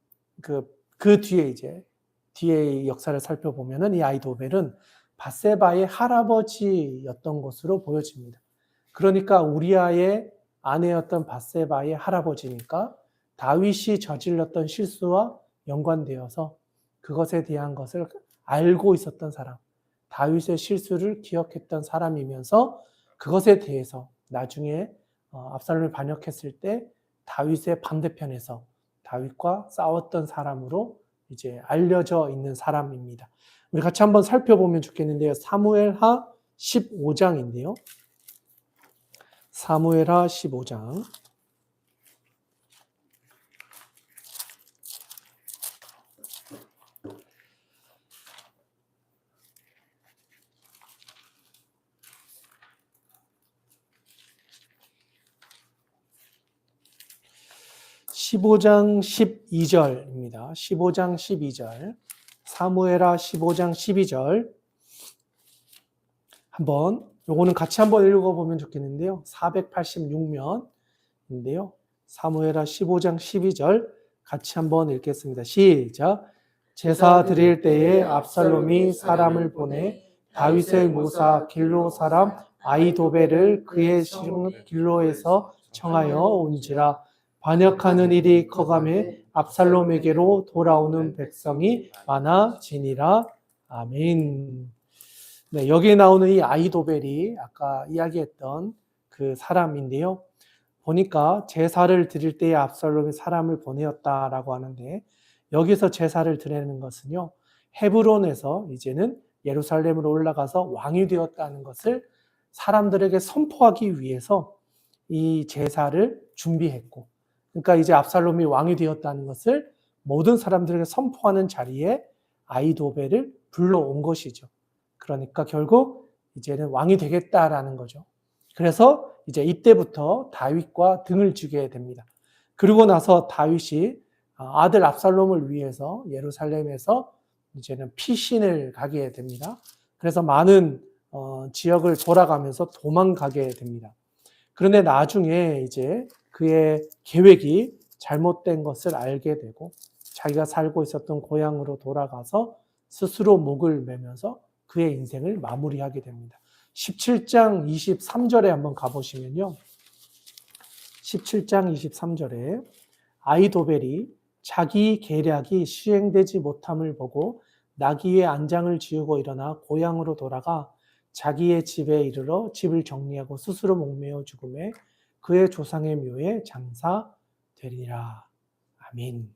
S1: 그 뒤에 이제 뒤의 역사를 살펴보면은 이 아히도벨은 밧세바의 할아버지였던 것으로 보여집니다. 그러니까 우리아의 아내였던 밧세바의 할아버지니까 다윗이 저질렀던 실수와 연관되어서 그것에 대한 것을 알고 있었던 사람, 다윗의 실수를 기억했던 사람이면서 그것에 대해서 나중에 압살롬을 반역했을 때 다윗의 반대편에서 다윗과 싸웠던 사람으로 이제 알려져 있는 사람입니다. 우리 같이 한번 살펴보면 좋겠는데요. 사무엘하 15장인데요. 사무엘하 15장. (15장 12절입니다) 15장 12절. 사무엘하 15장 12절. 한번 요거는 같이 한번 읽어보면 좋겠는데요. 486면인데요. 사무엘하 15장 12절 같이 한번 읽겠습니다. 시작. 제사 드릴 때에 압살롬이 사람을 보내 다윗의 모사 길로 사람 아히도벨을 그의 실 길로에서 청하여 온지라. 반역하는 일이 커가매 압살롬에게로 돌아오는 백성이 많아지니라. 아멘. 네, 여기에 나오는 이 아히도벨이 아까 이야기했던 그 사람인데요. 보니까 제사를 드릴 때에 압살롬이 사람을 보내었다라고 하는데 여기서 제사를 드리는 것은요. 헤브론에서 이제는 예루살렘으로 올라가서 왕이 되었다는 것을 사람들에게 선포하기 위해서 이 제사를 준비했고, 그러니까 이제 압살롬이 왕이 되었다는 것을 모든 사람들에게 선포하는 자리에 아히도벨을 불러온 것이죠. 그러니까 결국 이제는 왕이 되겠다라는 거죠. 그래서 이제 이때부터 다윗과 등을 지게 됩니다. 그리고 나서 다윗이 아들 압살롬을 위해서 예루살렘에서 이제는 피신을 가게 됩니다. 그래서 많은 지역을 돌아가면서 도망가게 됩니다. 그런데 나중에 이제 그의 계획이 잘못된 것을 알게 되고 자기가 살고 있었던 고향으로 돌아가서 스스로 목을 매면서 그의 인생을 마무리하게 됩니다. 17장 23절에 한번 가보시면요. 17장 23절에 아이도벨이 자기 계략이 시행되지 못함을 보고 나귀의 안장을 지우고 일어나 고향으로 돌아가 자기의 집에 이르러 집을 정리하고 스스로 목매어 죽음에 그의 조상의 묘에 장사되리라. 아멘.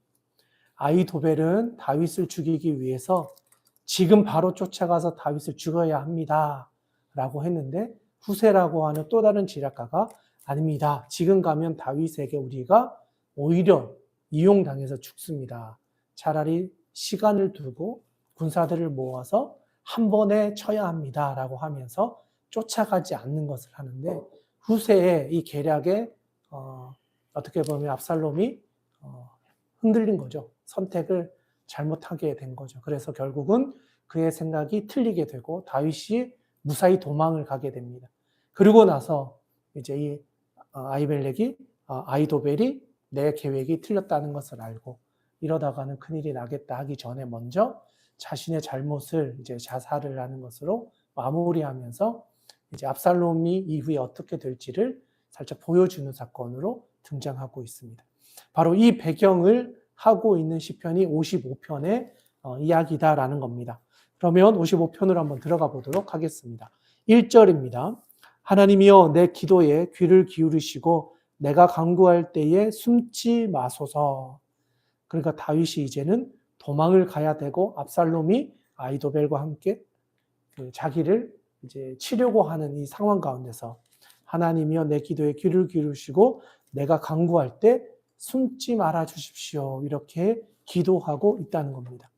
S1: 아이도벨은 다윗을 죽이기 위해서 지금 바로 쫓아가서 다윗을 죽여야 합니다. 라고 했는데 후세라고 하는 또 다른 지략가가 아닙니다. 지금 가면 다윗에게 우리가 오히려 이용당해서 죽습니다. 차라리 시간을 두고 군사들을 모아서 한 번에 쳐야 합니다. 라고 하면서 쫓아가지 않는 것을 하는데 후세의 이 계략에 어떻게 보면 압살롬이 흔들린 거죠. 선택을 잘못하게 된 거죠. 그래서 결국은 그의 생각이 틀리게 되고 다윗이 무사히 도망을 가게 됩니다. 그리고 나서 이제 이 아이도벨이 내 계획이 틀렸다는 것을 알고 이러다가는 큰일이 나겠다 하기 전에 먼저 자신의 잘못을 이제 자살을 하는 것으로 마무리하면서 이제 압살롬이 이후에 어떻게 될지를 살짝 보여주는 사건으로 등장하고 있습니다. 바로 이 배경을 하고 있는 시편이 55편의 이야기다라는 겁니다. 그러면 55편으로 한번 들어가 보도록 하겠습니다. 1절입니다. 하나님이여 내 기도에 귀를 기울이시고 내가 간구할 때에 숨지 마소서. 그러니까 다윗이 이제는 도망을 가야 되고 압살롬이 아이도벨과 함께 자기를 이제 치려고 하는 이 상황 가운데서 하나님이여 내 기도에 귀를 기울이시고 내가 간구할 때 숨지 말아 주십시오. 이렇게 기도하고 있다는 겁니다.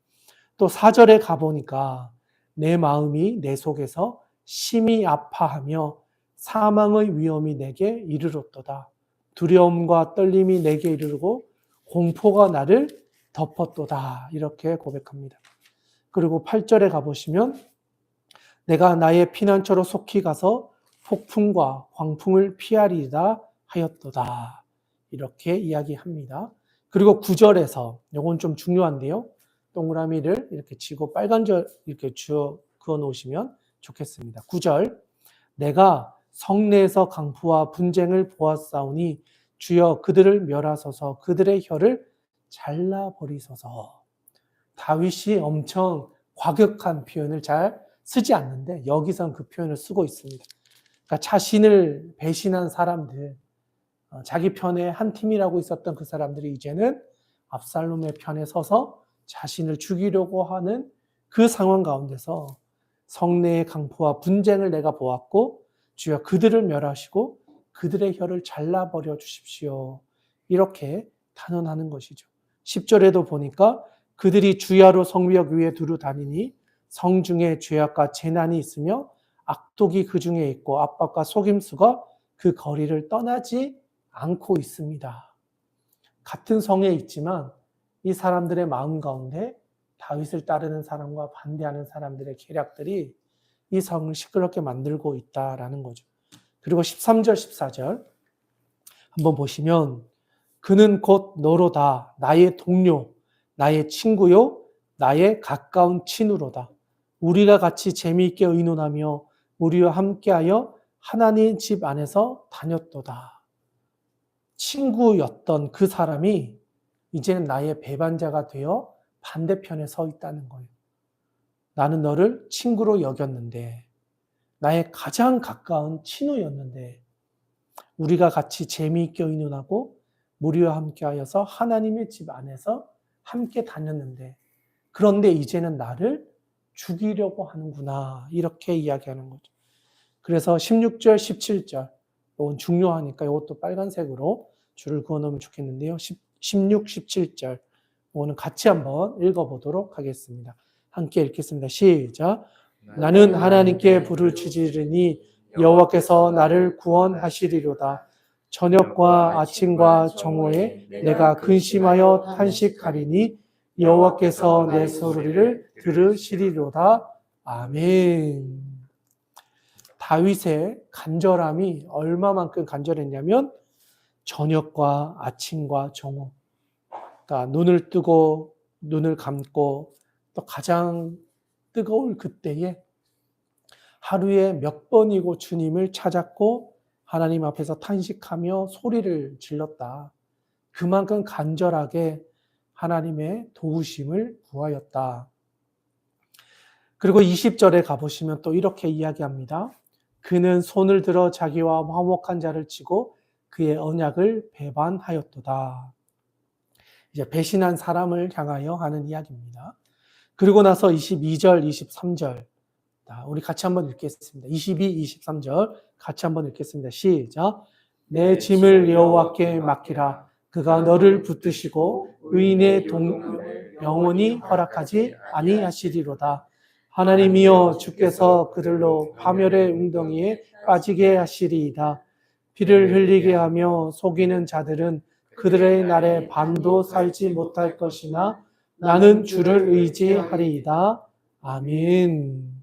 S1: 또 4절에 가보니까 내 마음이 내 속에서 심히 아파하며 사망의 위험이 내게 이르렀도다. 두려움과 떨림이 내게 이르르고 공포가 나를 덮었도다. 이렇게 고백합니다. 그리고 8절에 가보시면 내가 나의 피난처로 속히 가서 폭풍과 광풍을 피하리라 하였도다. 이렇게 이야기합니다. 그리고 9절에서 이건 좀 중요한데요. 동그라미를 이렇게 치고 빨간 줄 이렇게 그어 놓으시면 좋겠습니다. 9절 내가 성내에서 강포와 분쟁을 보았사오니 주여 그들을 멸하소서 그들의 혀를 잘라버리소서. 다윗이 엄청 과격한 표현을 잘 쓰지 않는데 여기선 그 표현을 쓰고 있습니다. 그러니까 자신을 배신한 사람들, 자기 편에 한 팀이라고 있었던 그 사람들이 이제는 압살롬의 편에 서서 자신을 죽이려고 하는 그 상황 가운데서 성내의 강포와 분쟁을 내가 보았고 주여 그들을 멸하시고 그들의 혀를 잘라버려 주십시오. 이렇게 단언하는 것이죠. 10절에도 보니까 그들이 주야로 성벽 위에 두루 다니니 성중에 죄악과 재난이 있으며 악독이 그 중에 있고 압박과 속임수가 그 거리를 떠나지 않고 있습니다. 같은 성에 있지만 이 사람들의 마음 가운데 다윗을 따르는 사람과 반대하는 사람들의 계략들이 이 성을 시끄럽게 만들고 있다라는 거죠. 그리고 13절, 14절 한번 보시면 그는 곧 너로다. 나의 동료, 나의 친구요, 나의 가까운 친우로다. 우리가 같이 재미있게 의논하며 우리와 함께하여 하나님 집 안에서 다녔도다. 친구였던 그 사람이 이제는 나의 배반자가 되어 반대편에 서 있다는 거예요. 나는 너를 친구로 여겼는데 나의 가장 가까운 친우였는데 우리가 같이 재미있게 의논하고 무리와 함께하여서 하나님의 집 안에서 함께 다녔는데 그런데 이제는 나를 죽이려고 하는구나 이렇게 이야기하는 거죠. 그래서 16절, 17절 이건 중요하니까 이것도 빨간색으로 줄을 그어놓으면 좋겠는데요. 16, 17절 이거는 같이 한번 읽어보도록 하겠습니다. 함께 읽겠습니다. 시작. 나는 하나님께 불을 치지르니 여호와께서 나를 구원하시리로다. 저녁과 아침과 정오에 내가 근심하여 탄식하리니 여호와께서 내 소리를 들으시리로다. 아멘. 다윗의 간절함이 얼마만큼 간절했냐면 저녁과 아침과 정오, 그러니까 눈을 뜨고 눈을 감고 또 가장 뜨거울 그때에 하루에 몇 번이고 주님을 찾았고 하나님 앞에서 탄식하며 소리를 질렀다. 그만큼 간절하게 하나님의 도우심을 구하였다. 그리고 20절에 가보시면 또 이렇게 이야기합니다. 그는 손을 들어 자기와 화목한 자를 치고 그의 언약을 배반하였도다. 이제 배신한 사람을 향하여 하는 이야기입니다. 그리고 나서 22절, 23절. 우리 같이 한번 읽겠습니다. 22, 23절 같이 한번 읽겠습니다. 시작. 내 짐을 여호와께 맡기라. 그가 너를 붙드시고 의인의 영원히 허락하지 아니하시리로다. 하나님이여 주께서 그들로 파멸의 웅덩이에 빠지게 하시리이다. 피를 흘리게 하며 속이는 자들은 그들의 날에 밤도 살지 못할 것이나 나는 주를 의지하리이다. 아멘.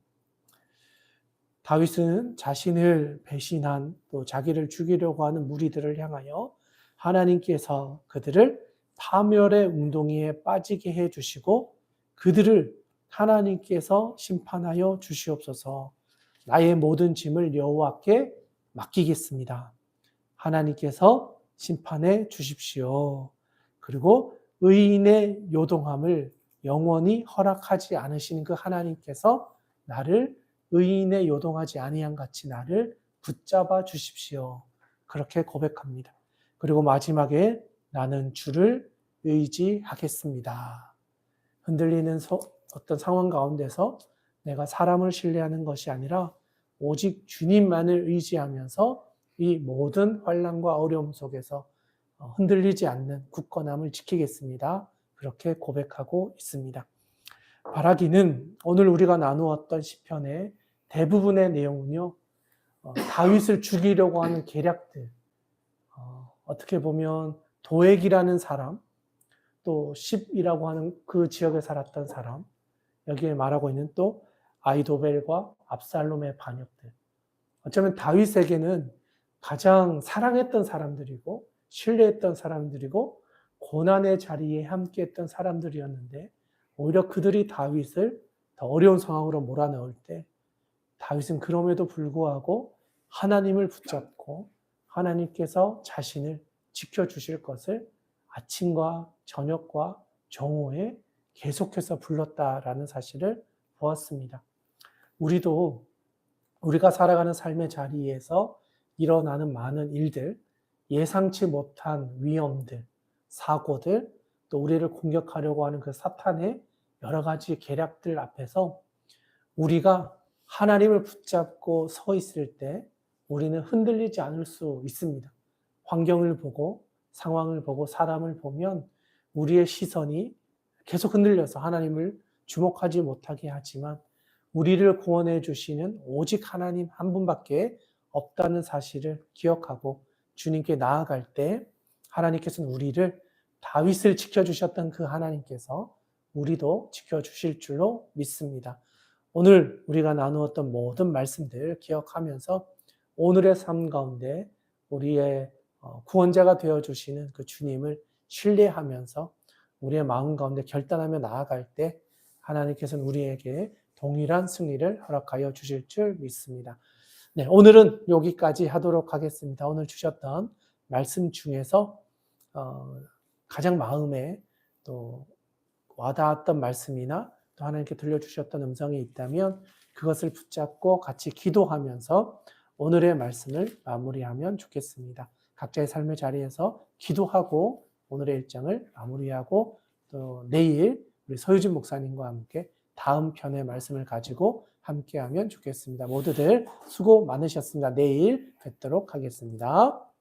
S1: 다윗은 자신을 배신한 또 자기를 죽이려고 하는 무리들을 향하여 하나님께서 그들을 파멸의 웅덩이에 빠지게 해주시고 그들을 하나님께서 심판하여 주시옵소서. 나의 모든 짐을 여호와께 맡기겠습니다. 하나님께서 심판해 주십시오. 그리고 의인의 요동함을 영원히 허락하지 않으시는 그 하나님께서 나를 의인의 요동하지 아니한 같이 나를 붙잡아 주십시오. 그렇게 고백합니다. 그리고 마지막에 나는 주를 의지하겠습니다. 흔들리는 어떤 상황 가운데서 내가 사람을 신뢰하는 것이 아니라 오직 주님만을 의지하면서 이 모든 환난과 어려움 속에서 흔들리지 않는 굳건함을 지키겠습니다. 그렇게 고백하고 있습니다. 바라기는 오늘 우리가 나누었던 시편의 대부분의 내용은요, 다윗을 죽이려고 하는 계략들, 어떻게 보면 도액이라는 사람, 또 십이라고 하는 그 지역에 살았던 사람, 여기에 말하고 있는 또 아이도벨과 압살롬의 반역들. 어쩌면 다윗에게는 가장 사랑했던 사람들이고 신뢰했던 사람들이고 고난의 자리에 함께했던 사람들이었는데 오히려 그들이 다윗을 더 어려운 상황으로 몰아넣을 때 다윗은 그럼에도 불구하고 하나님을 붙잡고 하나님께서 자신을 지켜주실 것을 아침과 저녁과 정오에 계속해서 불렀다라는 사실을 보았습니다. 우리도 우리가 살아가는 삶의 자리에서 일어나는 많은 일들, 예상치 못한 위험들, 사고들, 또 우리를 공격하려고 하는 그 사탄의 여러 가지 계략들 앞에서 우리가 하나님을 붙잡고 서 있을 때 우리는 흔들리지 않을 수 있습니다. 환경을 보고 상황을 보고 사람을 보면 우리의 시선이 계속 흔들려서 하나님을 주목하지 못하게 하지만 우리를 구원해 주시는 오직 하나님 한 분밖에 없다는 사실을 기억하고 주님께 나아갈 때 하나님께서는 우리를 다윗을 지켜주셨던 그 하나님께서 우리도 지켜주실 줄로 믿습니다. 오늘 우리가 나누었던 모든 말씀들 기억하면서 오늘의 삶 가운데 우리의 구원자가 되어주시는 그 주님을 신뢰하면서 우리의 마음 가운데 결단하며 나아갈 때 하나님께서는 우리에게 동일한 승리를 허락하여 주실 줄 믿습니다. 네, 오늘은 여기까지 하도록 하겠습니다. 오늘 주셨던 말씀 중에서 가장 마음에 또 와닿았던 말씀이나 또 하나님께 들려주셨던 음성이 있다면 그것을 붙잡고 같이 기도하면서 오늘의 말씀을 마무리하면 좋겠습니다. 각자의 삶의 자리에서 기도하고 오늘의 일정을 마무리하고 또 내일 우리 서유진 목사님과 함께 다음 편의 말씀을 가지고 함께하면 좋겠습니다. 모두들 수고 많으셨습니다. 내일 뵙도록 하겠습니다.